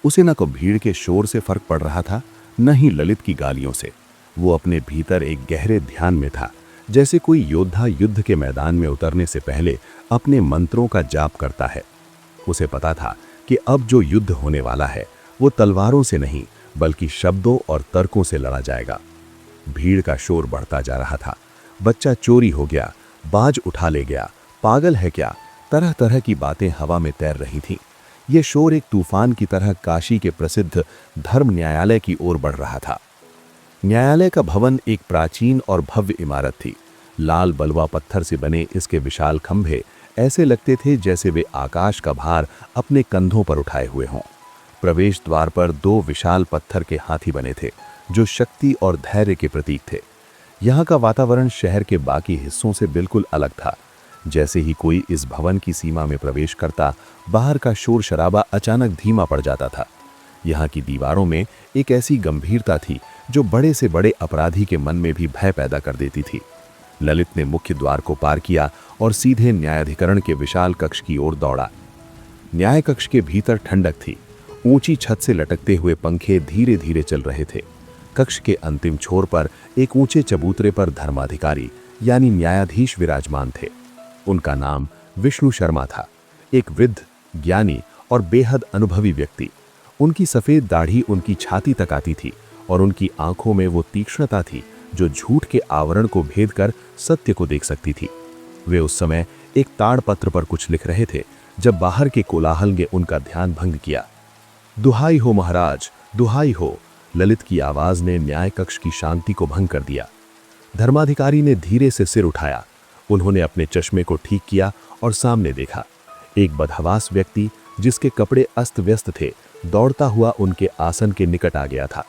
उसे न को भीड़ के शोर से फर्क पड़ रहा था, न ही ललित की गालियों से। वो अपने भीतर एक गहरे ध्यान में था, जैसे कोई योद्धा युद्ध के मैदान में उतरने से पहले अपने मंत्रों का जाप करता है। उसे पता था कि अब जो युद्ध होने वाला है वो तलवारों से नहीं, बल्कि शब्दों और तर्कों से लड़ा जाएगा। भीड़ का शोर बढ़ता जा रहा था। बच्चा चोरी हो गया, बाज उठा ले गया, पागल है क्या, तरह तरह की बातें हवा में तैर रही थीं। यह शोर एक तूफान की तरह काशी के प्रसिद्ध धर्म न्यायालय की ओर बढ़ रहा था। न्यायालय का भवन एक प्राचीन और भव्य इमारत थी। लाल बलुआ पत्थर से बने इसके विशाल खंभे ऐसे लगते थे जैसे वे आकाश का भार अपने कंधों पर उठाए हुए हों। प्रवेश द्वार पर 2 विशाल पत्थर के हाथी बने थे, जो शक्ति और धैर्य के प्रतीक थे। यहाँ का वातावरण शहर के बाकी हिस्सों से बिल्कुल अलग था। जैसे ही कोई इस भवन की सीमा में प्रवेश करता, बाहर का शोर शराबा अचानक धीमा पड़ जाता था। यहाँ की दीवारों में एक ऐसी गंभीरता थी जो बड़े से बड़े अपराधी के मन में भी भय पैदा कर देती थी। ललित ने मुख्य द्वार को पार किया और सीधे न्यायाधिकरण के विशाल कक्ष की ओर दौड़ा। न्याय कक्ष के भीतर ठंडक थी। ऊंची छत से लटकते हुए पंखे धीरे धीरे चल रहे थे। कक्ष के अंतिम छोर पर एक ऊंचे चबूतरे पर धर्माधिकारी यानी न्यायाधीश विराजमान थे। उनका नाम विष्णु शर्मा था, एक वृद्ध, ज्ञानी और बेहद अनुभवी व्यक्ति। उनकी सफेद दाढ़ी उनकी छाती तक आती थी और उनकी आंखों में वो तीक्ष्णता थी जो झूठ के आवरण को भेद कर सत्य को देख सकती थी। वे उस समय एक ताड़पत्र पर कुछ लिख रहे थे जब बाहर के कोलाहल ने उनका ध्यान भंग किया। दुहाई हो महाराज, दुहाई हो, ललित की आवाज ने न्याय कक्ष की शांति को भंग कर दिया। धर्माधिकारी ने धीरे से सिर उठाया। उन्होंने अपने चश्मे को ठीक किया और सामने देखा। एक बदहवास व्यक्ति जिसके कपड़े अस्त व्यस्त थे दौड़ता हुआ उनके आसन के निकट आ गया था।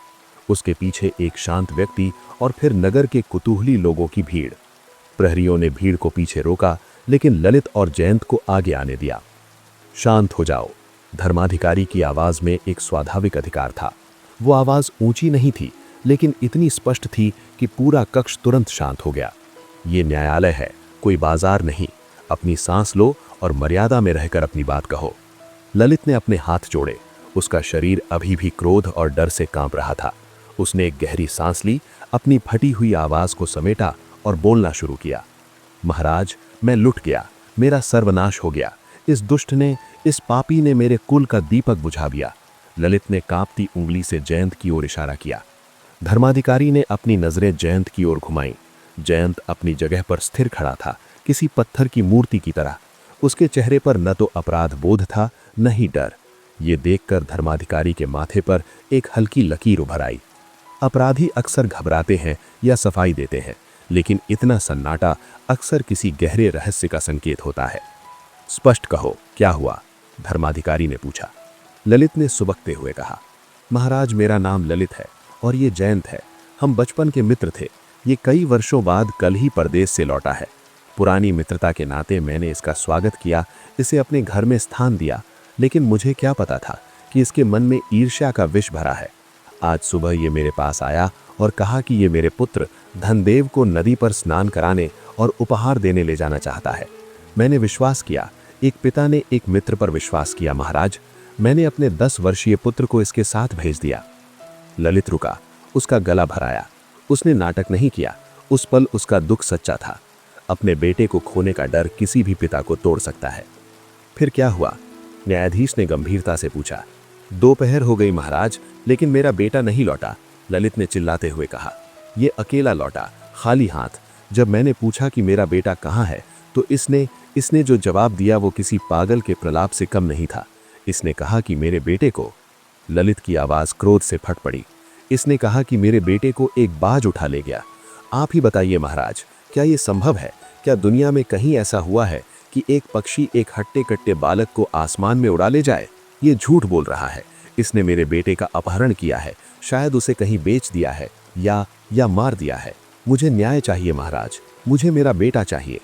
उसके पीछे एक शांत व्यक्ति और फिर नगर के कुतूहली लोगों की भीड़। प्रहरियों ने भीड़ को पीछे रोका, लेकिन ललित और जयंत को आगे आने दिया। शांत हो जाओ, धर्माधिकारी की आवाज में एक स्वाभाविक अधिकार था। वो आवाज ऊंची नहीं थी, लेकिन इतनी स्पष्ट थी कि पूरा कक्ष तुरंत शांत हो गया। ये न्यायालय है, कोई बाजार नहीं। अपनी सांस लो और मर्यादा में रहकर अपनी बात कहो। ललित ने अपने हाथ जोड़े। उसका शरीर अभी भी क्रोध और डर से कांप रहा था। उसने एक गहरी सांस ली, अपनी फटी हुई आवाज को समेटा और बोलना शुरू किया। महाराज, मैं लुट गया, मेरा सर्वनाश हो गया। इस दुष्ट ने, इस पापी ने मेरे कुल का दीपक बुझा दिया। ललित ने कांपती उंगली से जयंत की ओर इशारा किया। धर्माधिकारी ने अपनी नजरें जयंत की ओर घुमाई। जयंत अपनी जगह पर स्थिर खड़ा था, किसी पत्थर की मूर्ति की तरह। उसके चेहरे पर न तो अपराध बोध था, न ही डर। ये देखकर धर्माधिकारी के माथे पर एक हल्की लकीर उभर आई। अपराधी अक्सर घबराते हैं या सफाई देते हैं, लेकिन इतना सन्नाटा अक्सर किसी गहरे रहस्य का संकेत होता है। स्पष्ट कहो, क्या हुआ? धर्माधिकारी ने पूछा। ललित ने सुबकते हुए कहा, महाराज, मेरा नाम ललित है और ये जयंत है। हम बचपन के मित्र थे। ये कई वर्षों बाद कल ही परदेश से लौटा है। पुरानी मित्रता के नाते मैंने इसका स्वागत किया, इसे अपने घर में स्थान दिया, लेकिन मुझे क्या पता था कि इसके मन में ईर्ष्या का विष भरा है। आज सुबह ये मेरे पास आया और कहा कि ये मेरे पुत्र धनदेव को नदी पर स्नान कराने और उपहार देने ले जाना चाहता है। मैंने विश्वास किया। एक पिता ने एक मित्र पर विश्वास किया महाराज। मैंने अपने 10 वर्षीय पुत्र को इसके साथ भेज दिया। ललित रुका, उसका गला भराया। उसने नाटक नहीं किया। उस पल उसका दुख सच्चा था। अपने बेटे को खोने का डर किसी भी पिता को तोड़ सकता है। फिर क्या हुआ? न्यायाधीश ने गंभीरता से पूछा। 2 पहर हो गई महाराज, लेकिन मेरा बेटा नहीं लौटा, ललित ने चिल्लाते हुए कहा। ये अकेला लौटा, खाली हाथ। जब मैंने पूछा कि मेरा बेटा कहाँ है, तो इसने जो जवाब दिया वो किसी पागल के प्रलाप से कम नहीं था। इसने कहा कि मेरे बेटे को, ललित की आवाज क्रोध से फट पड़ी। इसने कहा कि मेरे बेटे को एक बाज उठा ले गया। आप ही बताइए महाराज, क्या ये संभव है? क्या दुनिया में कहीं ऐसा हुआ है कि एक पक्षी एक हट्टे कट्टे बालक को आसमान में उड़ा ले जाए? ये झूठ बोल रहा है। इसने मेरे बेटे का अपहरण किया है, शायद उसे कहीं बेच दिया है या मार दिया है। मुझे न्याय चाहिए महाराज, मुझे मेरा बेटा चाहिए।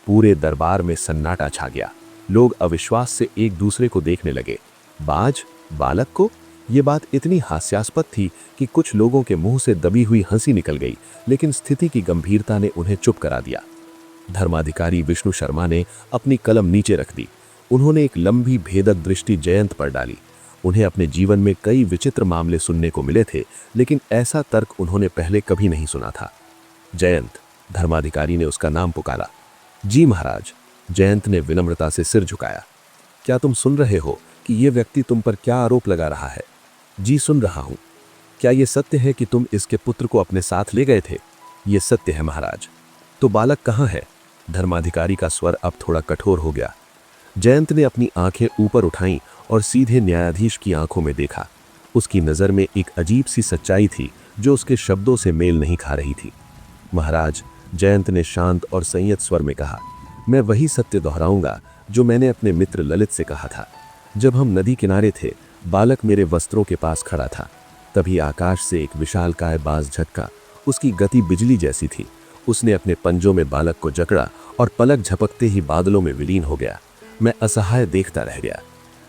पूरे दरबार में सन्नाटा छा गया। लोग अविश्वास से एक दूसरे को देखने लगे। बाज, बालक को? ये बात इतनी हास्यास्पद थी कि कुछ लोगों के मुंह से दबी हुई हंसी निकल गई, लेकिन स्थिति की गंभीरता ने उन्हें चुप करा दिया। धर्माधिकारी विष्णु शर्मा ने अपनी कलम नीचे रख दी। उन्होंने एक लंबी भेदक दृष्टि जयंत पर डाली। उन्हें अपने जीवन में कई विचित्र मामले सुनने को मिले थे, लेकिन ऐसा तर्क उन्होंने पहले कभी नहीं सुना था। जयंत, धर्माधिकारी ने उसका नाम पुकारा। जी महाराज, जयंत ने विनम्रता से सिर झुकाया। क्या तुम सुन रहे हो कि ये व्यक्ति तुम पर क्या आरोप लगा रहा है? जी सुन रहा हूं। क्या ये सत्य है कि तुम इसके पुत्र को अपने साथ ले गए थे? ये सत्य है महाराज। तो बालक कहाँ है? धर्माधिकारी का स्वर अब थोड़ा कठोर हो गया। जयंत ने अपनी आंखें ऊपर उठाईं और सीधे न्यायाधीश की आंखों में देखा। उसकी नज़र में एक अजीब सी सच्चाई थी जो उसके शब्दों से मेल नहीं खा रही थी। महाराज, जयंत ने शांत और संयत स्वर में कहा, मैं वही सत्य दोहराऊंगा जो मैंने अपने मित्र ललित से कहा था। जब हम नदी किनारे थे, बालक मेरे वस्त्रों के पास खड़ा था। तभी आकाश से एक विशालकाय बाज झटका। उसकी गति बिजली जैसी थी। उसने अपने पंजों में बालक को जकड़ा और पलक झपकते ही बादलों में विलीन हो गया। मैं असहाय देखता रह गया।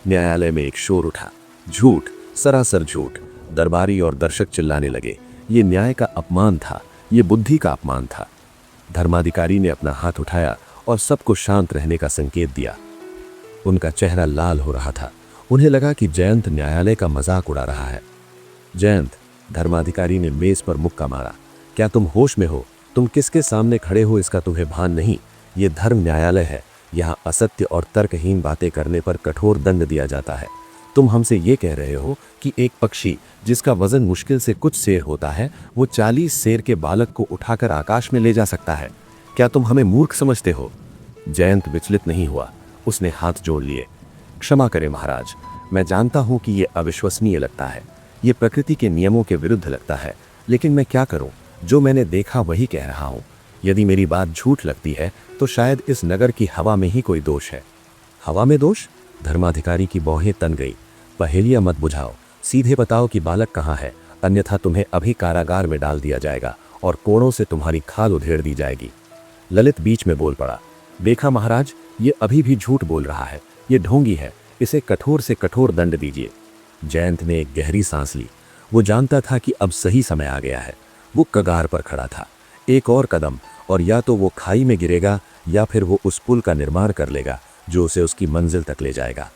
न्यायालय में एक शोर उठा। झूठ, सरासर झूठ। दरबारी और दर्शक चिल्लाने लगे। ये न्याय का अपमान था, ये बुद्धि का अपमान था। धर्माधिकारी ने अपना हाथ उठाया और सबको शांत रहने का संकेत दिया। उनका चेहरा लाल हो रहा था। उन्हें लगा कि जयंत न्यायालय का मजाक उड़ा रहा है। जयंत, धर्माधिकारी ने मेज पर मुक्का मारा, क्या तुम होश में हो? तुम किसके सामने खड़े हो इसका तुम्हें भान नहीं? ये धर्म न्यायालय है। यहाँ असत्य और तर्कहीन बातें करने पर कठोर दंड दिया जाता है। तुम हमसे ये कह रहे हो कि एक पक्षी जिसका वजन मुश्किल से कुछ सेर होता है, वो 40 सेर के बालक को उठाकर आकाश में ले जा सकता है? क्या तुम हमें मूर्ख समझते हो? जयंत विचलित नहीं हुआ। उसने हाथ जोड़ लिए। क्षमा करें महाराज, मैं जानता हूं कि यह अविश्वसनीय लगता है, ये प्रकृति के नियमों के विरुद्ध लगता है, लेकिन मैं क्या करूं? जो मैंने देखा वही कह रहा हूं। यदि मेरी बात झूठ लगती है तो शायद इस नगर की हवा में ही कोई दोष है। हवा में दोष? धर्माधिकारी की भौहें तन गई। पहेलियां मत बुझाओ, सीधे बताओ कि बालक कहाँ है, अन्यथा तुम्हें अभी कारागार में डाल दिया जाएगा और कोड़ों से तुम्हारी खाल उधेड़ दी जाएगी। ललित बीच में बोल पड़ा। देखा महाराज, ये अभी भी झूठ बोल रहा है, ये ढोंगी है, इसे कठोर से कठोर दंड दीजिए। जयंत ने एक गहरी सांस ली। वो जानता था कि अब सही समय आ गया है। वो कगार पर खड़ा था। एक और कदम और या तो वो खाई में गिरेगा या फिर वो उस पुल का निर्माण कर लेगा जो उसे उसकी मंजिल तक ले जाएगा।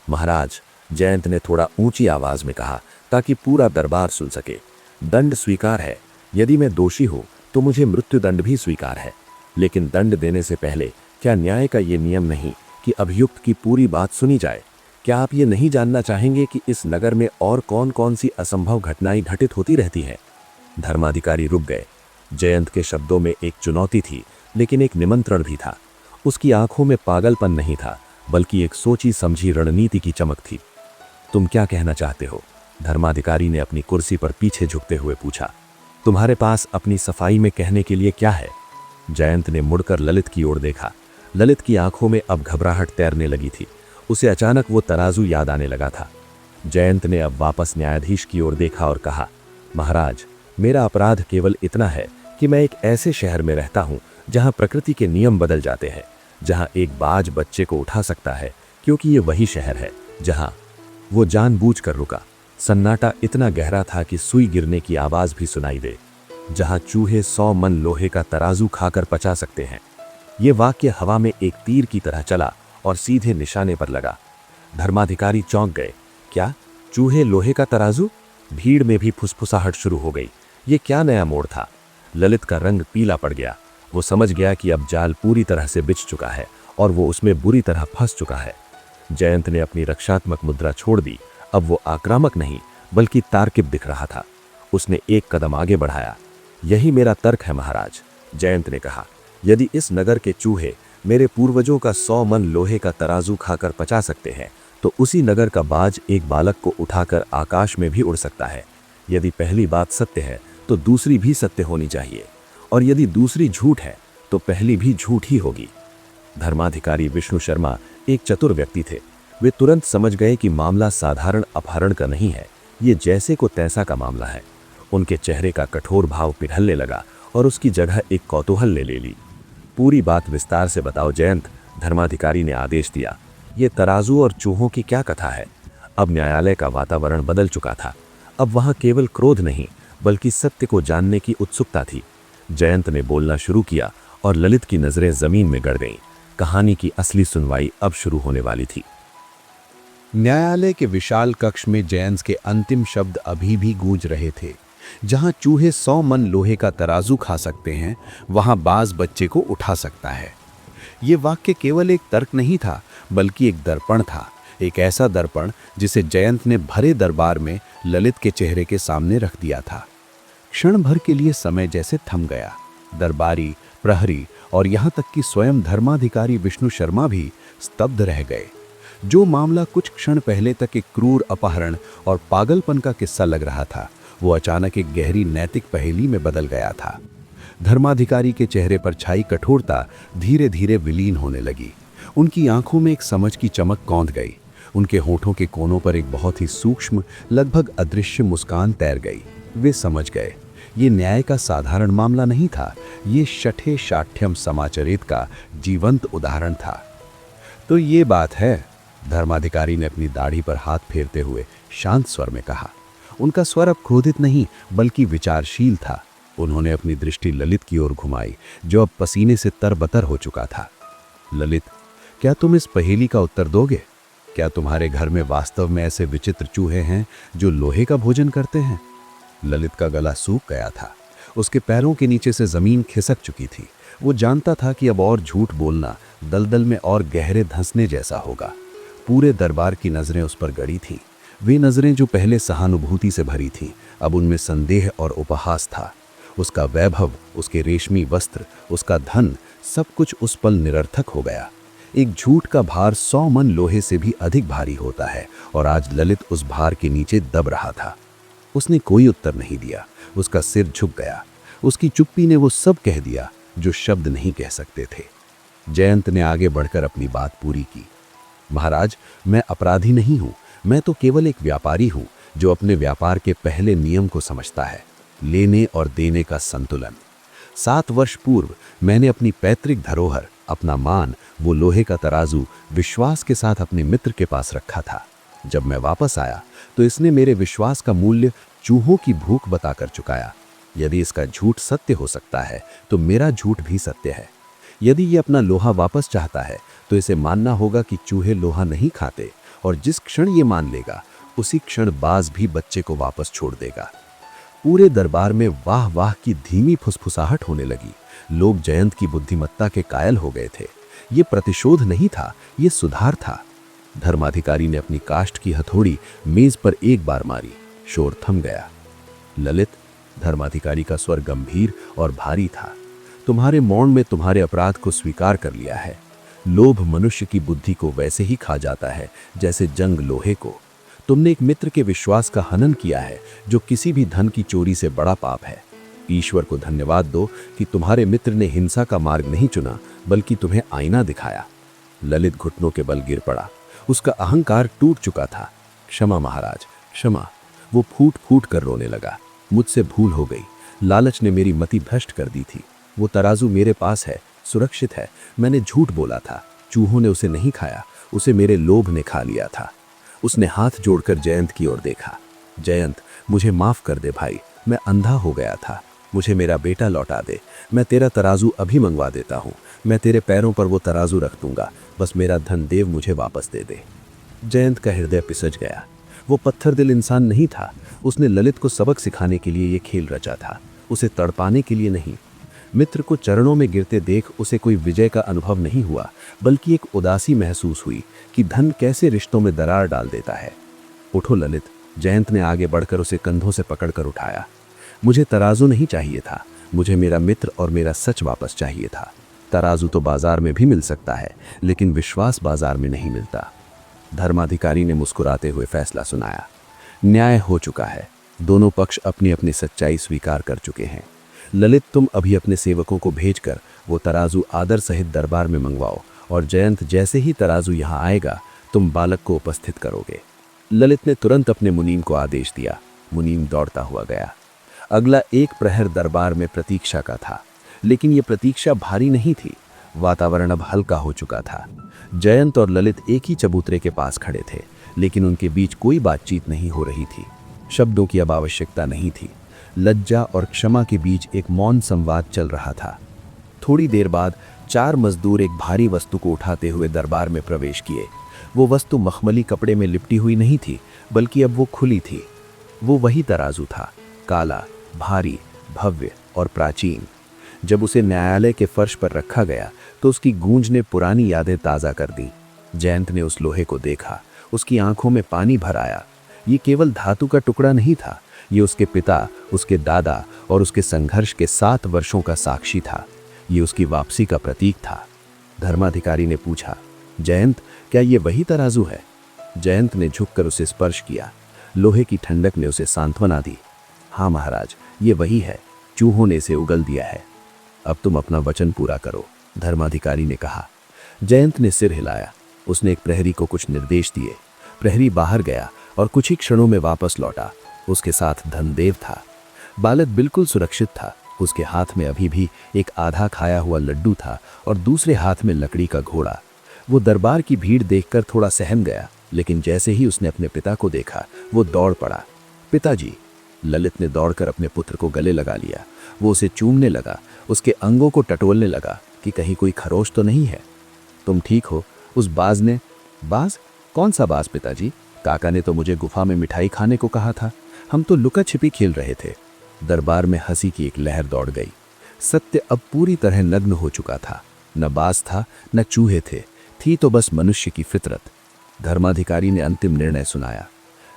महाराज, जयंत ने थोड़ा ऊंची आवाज में कहा ताकि पूरा दरबार सुन सके, दंड स्वीकार है। यदि मैं दोषी हूं तो मुझे मृत्युदंड भी स्वीकार है, लेकिन दंड देने से पहले क्या न्याय का ये नियम नहीं कि अभियुक्त की पूरी बात सुनी जाए? क्या आप ये नहीं जानना चाहेंगे कि इस नगर में और कौन कौन सी असंभव घटनाएं घटित होती रहती हैं? धर्माधिकारी रुक गए। जयंत के शब्दों में एक चुनौती थी, लेकिन एक निमंत्रण भी था। उसकी आंखों में पागलपन नहीं था, बल्कि एक सोची समझी रणनीति की चमक थी। तुम क्या कहना चाहते हो? धर्माधिकारी ने अपनी कुर्सी पर पीछे झुकते हुए पूछा। तुम्हारे पास अपनी सफाई में कहने के लिए क्या है? जयंत ने मुड़कर ललित की ओर देखा। ललित की आंखों में अब घबराहट तैरने लगी थी। उसे अचानक वो तराजू याद आने लगा था। जयंत ने अब वापस न्यायाधीश की ओर देखा और कहा, महाराज, मेरा अपराध केवल इतना है कि मैं एक ऐसे शहर में रहता हूं जहां प्रकृति के नियम बदल जाते हैं, जहां एक बाज बच्चे को उठा सकता है, क्योंकि ये वही शहर है जहां वो जानबूझकर रुका। सन्नाटा इतना गहरा था कि सुई गिरने की आवाज भी सुनाई दे, जहां चूहे 100 मन लोहे का तराजू खाकर पचा सकते हैं। ये वाक्य हवा में एक तीर की तरह चला और सीधे निशाने पर लगा। धर्माधिकारी चौंक गए। क्या? चूहे लोहे का तराजू? भीड़ में भी फुसफुसाहट शुरू हो गई। ये क्या नया मोड़ था? ललित का रंग पीला पड़ गया। वो समझ गया कि अब जाल पूरी तरह से बिछ चुका है और वो उसमें बुरी तरह फंस चुका है। जयंत ने अपनी रक्षात्मक मुद्रा छोड़ दी। अब वो आक्रामक नहीं बल्कि तार्किक दिख रहा था। उसने एक कदम आगे बढ़ाया। यही मेरा तर्क है महाराज, जयंत ने कहा। यदि इस नगर के चूहे मेरे पूर्वजों का 100 मन लोहे का तराजू खाकर पचा सकते हैं, तो उसी नगर का बाज एक बालक को उठाकर आकाश में भी उड़ सकता है। यदि पहली बात सत्य है तो दूसरी भी सत्य होनी चाहिए, और यदि दूसरी झूठ है तो पहली भी झूठ ही होगी। धर्माधिकारी विष्णु शर्मा एक चतुर व्यक्ति थे। वे तुरंत समझ गए कि मामला साधारण अपहरण का नहीं है, ये जैसे को तैसा का मामला है। उनके चेहरे का कठोर भाव पिघलने लगा और उसकी जगह एक कौतूहल ने ले ली। पूरी बात विस्तार से बताओ जयंत, धर्माधिकारी ने आदेश दिया। ये तराजू और चूहों की क्या कथा है? अब न्यायालय का वातावरण बदल चुका था। अब वहां केवल क्रोध नहीं बल्कि सत्य को जानने की उत्सुकता थी। जयंत ने बोलना शुरू किया और ललित की नजरें जमीन में गड़ गईं। कहानी की असली सुनवाई अब शुरू होने वाली थी। न्यायालय के विशाल कक्ष में जयंत के अंतिम शब्द अभी भी गूंज रहे थे। जहां चूहे 100 मन लोहे का तराजू खा सकते हैं, वहां बाज बच्चे को उठा सकता है। ये वाक्य केवल एक तर्क नहीं था बल्कि एक दर्पण था। एक ऐसा दर्पण जिसे जयंत ने भरे दरबार में ललित के चेहरे के सामने रख दिया था। क्षण भर के लिए समय जैसे थम गया। दरबारी, प्रहरी और यहाँ तक कि स्वयं धर्माधिकारी विष्णु शर्मा भी स्तब्ध रह गए। जो मामला कुछ क्षण पहले तक एक क्रूर अपहरण और पागलपन का किस्सा लग रहा था, वो अचानक एक गहरी नैतिक पहेली में बदल गया था। धर्माधिकारी के चेहरे पर छाई कठोरता धीरे धीरे विलीन होने लगी। उनकी आंखों में एक समझ की चमक कौंध गई। उनके होठों के कोनों पर एक बहुत ही सूक्ष्म, लगभग अदृश्य मुस्कान तैर गई। वे समझ गए, ये न्याय का साधारण मामला नहीं था, ये शठे शाठ्यम समाचरित का जीवंत उदाहरण था। तो ये बात है, धर्माधिकारी ने अपनी दाढ़ी पर हाथ फेरते हुए शांत स्वर में कहा। उनका स्वर अब क्रोधित नहीं बल्कि विचारशील था। उन्होंने अपनी दृष्टि ललित की ओर घुमाई, जो अब पसीने से तरबतर हो चुका था। ललित, क्या तुम इस पहेली का उत्तर दोगे? क्या तुम्हारे घर में वास्तव में ऐसे विचित्र चूहे हैं जो लोहे का भोजन करते हैं? ललित का गला सूख गया था। उसके पैरों के नीचे से जमीन खिसक चुकी थी। वो जानता था कि अब और झूठ बोलना दलदल में और गहरे धंसने जैसा होगा। पूरे दरबार की नजरें उस पर गड़ी थीं। वे नजरें जो पहले सहानुभूति से भरी थीं, अब उनमें संदेह और उपहास था। उसका वैभव, उसके रेशमी वस्त्र, उसका धन, सब कुछ उस पल निरर्थक हो गया। एक झूठ का भार 100 मन लोहे से भी अधिक भारी होता है, और आज ललित उस भार के नीचे दब रहा था। उसने कोई उत्तर नहीं दिया। उसका सिर झुक गया। उसकी चुप्पी ने वो सब कह दिया जो शब्द नहीं कह सकते थे। जयंत ने आगे बढ़कर अपनी बात पूरी की। महाराज, मैं अपराधी नहीं हूं। मैं तो केवल एक व्यापारी हूं जो अपने व्यापार के पहले नियम को समझता है, लेने और देने का संतुलन। 7 वर्ष पूर्व मैंने अपनी पैतृक धरोहर, अपना मान, वो लोहे का तराजू विश्वास के साथ अपने मित्र के पास रखा था। जब मैं वापस आया तो इसने मेरे विश्वास का मूल्य चूहों की भूख बताकर चुकाया। यदि इसका झूठ सत्य हो सकता है तो मेरा झूठ भी सत्य है। यदि ये अपना लोहा वापस चाहता है तो इसे मानना होगा कि चूहे लोहा नहीं खाते, और जिस क्षण ये मान लेगा उसी क्षण बाज भी बच्चे को वापस छोड़ देगा। पूरे दरबार में वाह वाह की धीमी फुसफुसाहट होने लगी। लोग जयंत की बुद्धिमत्ता के कायल हो गए थे। ये प्रतिशोध नहीं था, ये सुधार था। धर्माधिकारी ने अपनी काष्ठ की हथौड़ी मेज पर एक बार मारी। शोर थम गया। ललित, धर्माधिकारी का स्वर गंभीर और भारी था, तुम्हारे मौन में तुम्हारे अपराध को स्वीकार कर लिया है। लोभ मनुष्य की बुद्धि को वैसे ही खा जाता है जैसे जंग लोहे को। तुमने एक मित्र के विश्वास का हनन किया है, जो किसी भी धन की चोरी से बड़ा पाप है। ईश्वर को धन्यवाद दो कि तुम्हारे मित्र ने हिंसा का मार्ग नहीं चुना, बल्कि तुम्हें आईना दिखाया। ललित घुटनों के बल गिर पड़ा। उसका अहंकार टूट चुका था। क्षमा महाराज, क्षमा। वो फूट फूट कर रोने लगा। मुझसे भूल हो गई। लालच ने मेरी मति भ्रष्ट कर दी थी। वो तराजू मेरे पास है, सुरक्षित है। मैंने झूठ बोला था। चूहों ने उसे नहीं खाया, उसे मेरे लोभ ने खा लिया था। उसने हाथ जोड़कर जयंत की ओर देखा। जयंत, मुझे माफ कर दे भाई, मैं अंधा हो गया था। मुझे मेरा बेटा लौटा दे। मैं तेरा तराजू अभी मंगवा देता हूँ। मैं तेरे पैरों पर वो तराजू रख दूंगा। बस मेरा धन देव मुझे वापस दे दे। जयंत का हृदय पिसज गया। वो पत्थर दिल इंसान नहीं था। उसने ललित को सबक सिखाने के लिए ये खेल रचा था, उसे तड़पाने के लिए नहीं। मित्र को चरणों में गिरते देख उसे कोई विजय का अनुभव नहीं हुआ, बल्कि एक उदासी महसूस हुई कि धन कैसे रिश्तों में दरार डाल देता है। उठो ललित। जयंत ने आगे बढ़कर उसे कंधों से पकड़कर उठाया। मुझे तराजू नहीं चाहिए था, मुझे मेरा मित्र और मेरा सच वापस चाहिए था। तराजू तो बाजार में भी मिल सकता है, लेकिन विश्वास बाजार में नहीं मिलता। धर्माधिकारी ने मुस्कुराते हुए फैसला सुनाया। न्याय हो चुका है। दोनों पक्ष अपनी अपनी सच्चाई स्वीकार कर चुके हैं। ललित, तुम अभी अपने सेवकों को भेजकर वो तराजू आदर सहित दरबार में मंगवाओ, और जयंत, जैसे ही तराजू यहाँ आएगा तुम बालक को उपस्थित करोगे। ललित ने तुरंत अपने मुनीम को आदेश दिया। मुनीम दौड़ता हुआ गया। अगला 1 प्रहर दरबार में प्रतीक्षा का था, लेकिन ये प्रतीक्षा भारी नहीं थी। वातावरण अब हल्का हो चुका था। जयंत और ललित एक ही चबूतरे के पास खड़े थे, लेकिन उनके बीच कोई बातचीत नहीं हो रही थी। शब्दों की अब आवश्यकता नहीं थी। लज्जा और क्षमा के बीच एक मौन संवाद चल रहा था। थोड़ी देर बाद 4 मजदूर एक भारी वस्तु को उठाते हुए दरबार में प्रवेश किए। वो वस्तु मखमली कपड़े में लिपटी हुई नहीं थी, बल्कि अब वो खुली थी। वो वही तराजू था, काला, भारी, भव्य और प्राचीन। जब उसे न्यायालय के फर्श पर रखा गया तो उसकी गूंज ने पुरानी यादें ताज़ा कर दी। जयंत ने उस लोहे को देखा। उसकी आंखों में पानी भर आया। ये केवल धातु का टुकड़ा नहीं था, ये उसके पिता, उसके दादा और उसके संघर्ष के 7 वर्षों का साक्षी था। ये उसकी वापसी का प्रतीक था। धर्माधिकारी ने पूछा, जयंत, क्या ये वही तराजू है? जयंत ने झुककर उसे स्पर्श किया। लोहे की ठंडक ने उसे सांत्वना दी। हाँ महाराज, ये वही है। चूहों ने इसे उगल दिया है। अब तुम अपना वचन पूरा करो, धर्माधिकारी ने कहा। जयंत ने सिर हिलाया। उसने एक प्रहरी को कुछ निर्देश दिए। प्रहरी बाहर गया और कुछ ही क्षणों में वापस लौटा। उसके साथ धनदेव था। बालक बिल्कुल सुरक्षित था। उसके हाथ में अभी भी एक आधा खाया हुआ लड्डू था और दूसरे हाथ में लकड़ी का घोड़ा। वो दरबार की भीड़ देखकर थोड़ा सहम गया, लेकिन जैसे ही उसने अपने पिता को देखा वो दौड़ पड़ा। पिताजी! ललित ने दौड़कर अपने पुत्र को गले लगा लिया। वो उसे चूमने लगा, उसके अंगों को टटोलने लगा कि कहीं कोई खरोच तो नहीं है। तुम ठीक हो? उस बाज ने। बाज? कौन सा बाज पिताजी? काका ने तो मुझे गुफा में मिठाई खाने को कहा था। हम तो लुका छिपी खेल रहे थे। दरबार में हंसी की एक लहर दौड़ गई। सत्य अब पूरी तरह नग्न हो चुका था। न बाज था, न चूहे थे, थी तो बस मनुष्य की फितरत। धर्माधिकारी ने अंतिम निर्णय सुनाया।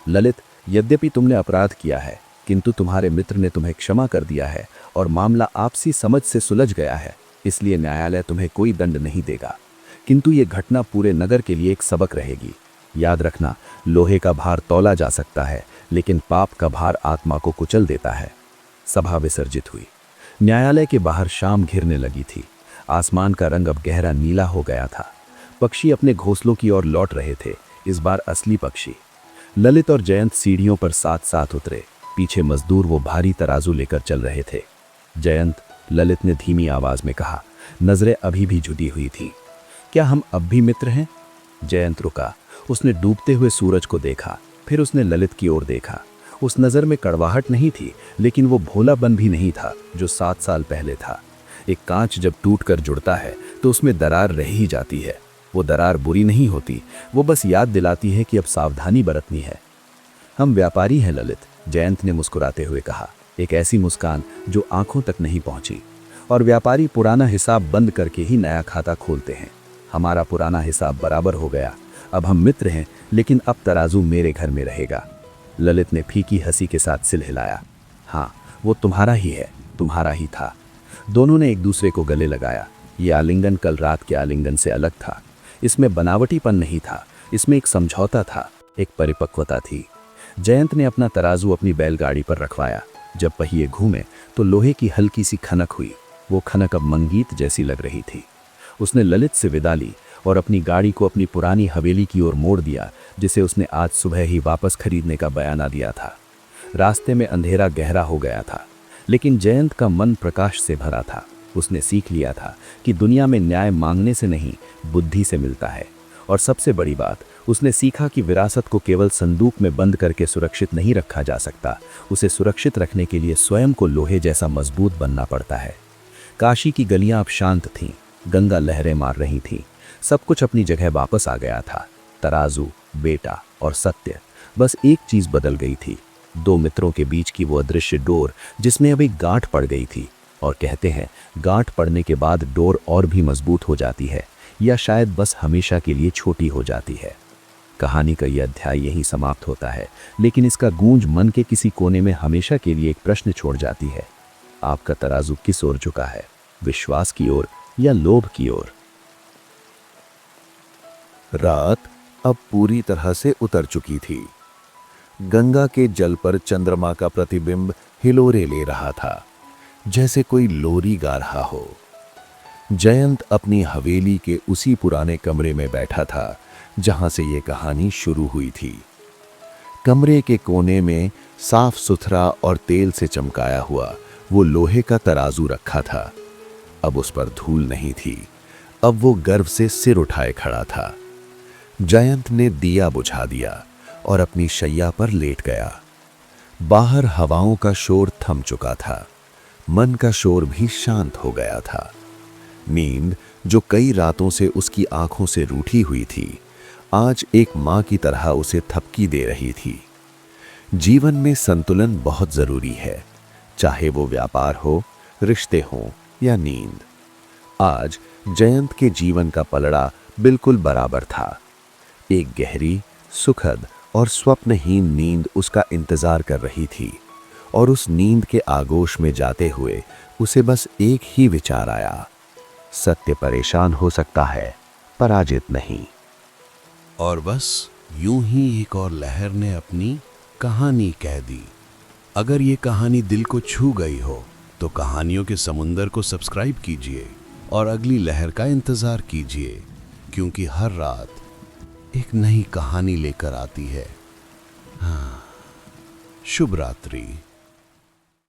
ललित, यद्यपि तुमने अपराध किया है, किंतु तुम्हारे मित्र ने तुम्हें क्षमा कर दिया है और मामला आपसी समझ से सुलझ गया है, इसलिए न्यायालय तुम्हें कोई दंड नहीं देगा। किंतु ये घटना पूरे नगर के लिए एक सबक रहेगी। याद रखना, लोहे का भार तौला जा सकता है, लेकिन पाप का भार आत्मा को कुचल देता है। सभा विसर्जित हुई। न्यायालय के बाहर शाम घिरने लगी थी। आसमान का रंग अब गहरा नीला हो गया था। पक्षी अपने घोंसलों की ओर लौट रहे थे, इस बार असली पक्षी। ललित और जयंत सीढ़ियों पर साथ साथ उतरे। पीछे मजदूर वो भारी तराजू लेकर चल रहे थे। जयंत, ललित ने धीमी आवाज में कहा। नजरें अभी भी जुड़ी हुई थी। क्या हम अब भी मित्र हैं? जयंत रुका। उसने डूबते हुए सूरज को देखा, फिर उसने ललित की ओर देखा। उस नजर में कड़वाहट नहीं थी, लेकिन वो भोलापन भी नहीं था जो 7 साल पहले था। एक कांच जब टूटकर जुड़ता है तो उसमें दरार रह ही जाती है। वो दरार बुरी नहीं होती, वो बस याद दिलाती है कि अब सावधानी बरतनी है। हम व्यापारी हैं ललित, जयंत ने मुस्कुराते हुए कहा, एक ऐसी मुस्कान जो आंखों तक नहीं पहुंची। और व्यापारी पुराना हिसाब बंद करके ही नया खाता खोलते हैं। हमारा पुराना हिसाब बराबर हो गया। अब हम मित्र हैं, लेकिन अब तराजू मेरे घर में रहेगा। ललित ने फीकी हंसी के साथ सिर हिलाया। हाँ, वो तुम्हारा ही है, तुम्हारा ही था। दोनों ने एक दूसरे को गले लगाया। ये आलिंगन कल रात के आलिंगन से अलग था। इसमें बनावटीपन नहीं था, इसमें एक समझौता था, एक परिपक्वता थी। जयंत ने अपना तराजू अपनी बैलगाड़ी पर रखवाया। जब पहिए घूमे तो लोहे की हल्की सी खनक हुई। वो खनक अब मंगीत जैसी लग रही थी। उसने ललित से विदा ली और अपनी गाड़ी को अपनी पुरानी हवेली की ओर मोड़ दिया, जिसे उसने आज सुबह ही वापस खरीदने का बयाना दिया था। रास्ते में अंधेरा गहरा हो गया था, लेकिन जयंत का मन प्रकाश से भरा था। उसने सीख लिया था कि दुनिया में न्याय मांगने से नहीं, बुद्धि से मिलता है। और सबसे बड़ी बात, उसने सीखा कि विरासत को केवल संदूक में बंद करके सुरक्षित नहीं रखा जा सकता। उसे सुरक्षित रखने के लिए स्वयं को लोहे जैसा मजबूत बनना पड़ता है। काशी की गलियां अब शांत थीं, गंगा लहरें मार रही थीं। सब कुछ अपनी जगह वापस आ गया था। तराजू, बेटा और सत्य। बस एक चीज बदल गई थी, दो मित्रों के बीच की वो अदृश्य डोर जिसमें अब एक गांठ पड़ गई थी। और कहते हैं, गांठ पड़ने के बाद डोर और भी मजबूत हो जाती है, या शायद बस हमेशा के लिए छोटी हो जाती है। कहानी का यह अध्याय यहीं समाप्त होता है, लेकिन इसका गूंज मन के किसी कोने में हमेशा के लिए एक प्रश्न छोड़ जाती है। आपका तराजू किस ओर झुका है, विश्वास की ओर या लोभ की ओर? रात अब पूरी तरह से उतर चुकी थी। गंगा के जल पर चंद्रमा का प्रतिबिंब हिलोरे ले रहा था, जैसे कोई लोरी गा रहा हो। जयंत अपनी हवेली के उसी पुराने कमरे में बैठा था जहां से ये कहानी शुरू हुई थी। कमरे के कोने में साफ सुथरा और तेल से चमकाया हुआ वो लोहे का तराजू रखा था। अब उस पर धूल नहीं थी। अब वो गर्व से सिर उठाए खड़ा था। जयंत ने दिया बुझा दिया और अपनी शैया पर लेट गया। बाहर हवाओं का शोर थम चुका था। मन का शोर भी शांत हो गया था। नींद, जो कई रातों से उसकी आंखों से रूठी हुई थी, आज एक मां की तरह उसे थपकी दे रही थी। जीवन में संतुलन बहुत जरूरी है, चाहे वो व्यापार हो, रिश्ते हों या नींद। आज जयंत के जीवन का पलड़ा बिल्कुल बराबर था। एक गहरी, सुखद और स्वप्नहीन नींद उसका इंतजार कर रही थी, और उस नींद के आगोश में जाते हुए उसे बस एक ही विचार आया, सत्य परेशान हो सकता है, पराजित नहीं। और बस यूं ही एक और लहर ने अपनी कहानी कह दी। अगर ये कहानी दिल को छू गई हो तो कहानियों के समुंदर को सब्सक्राइब कीजिए और अगली लहर का इंतजार कीजिए, क्योंकि हर रात एक नई कहानी लेकर आती है। हाँ, शुभ रात्रि।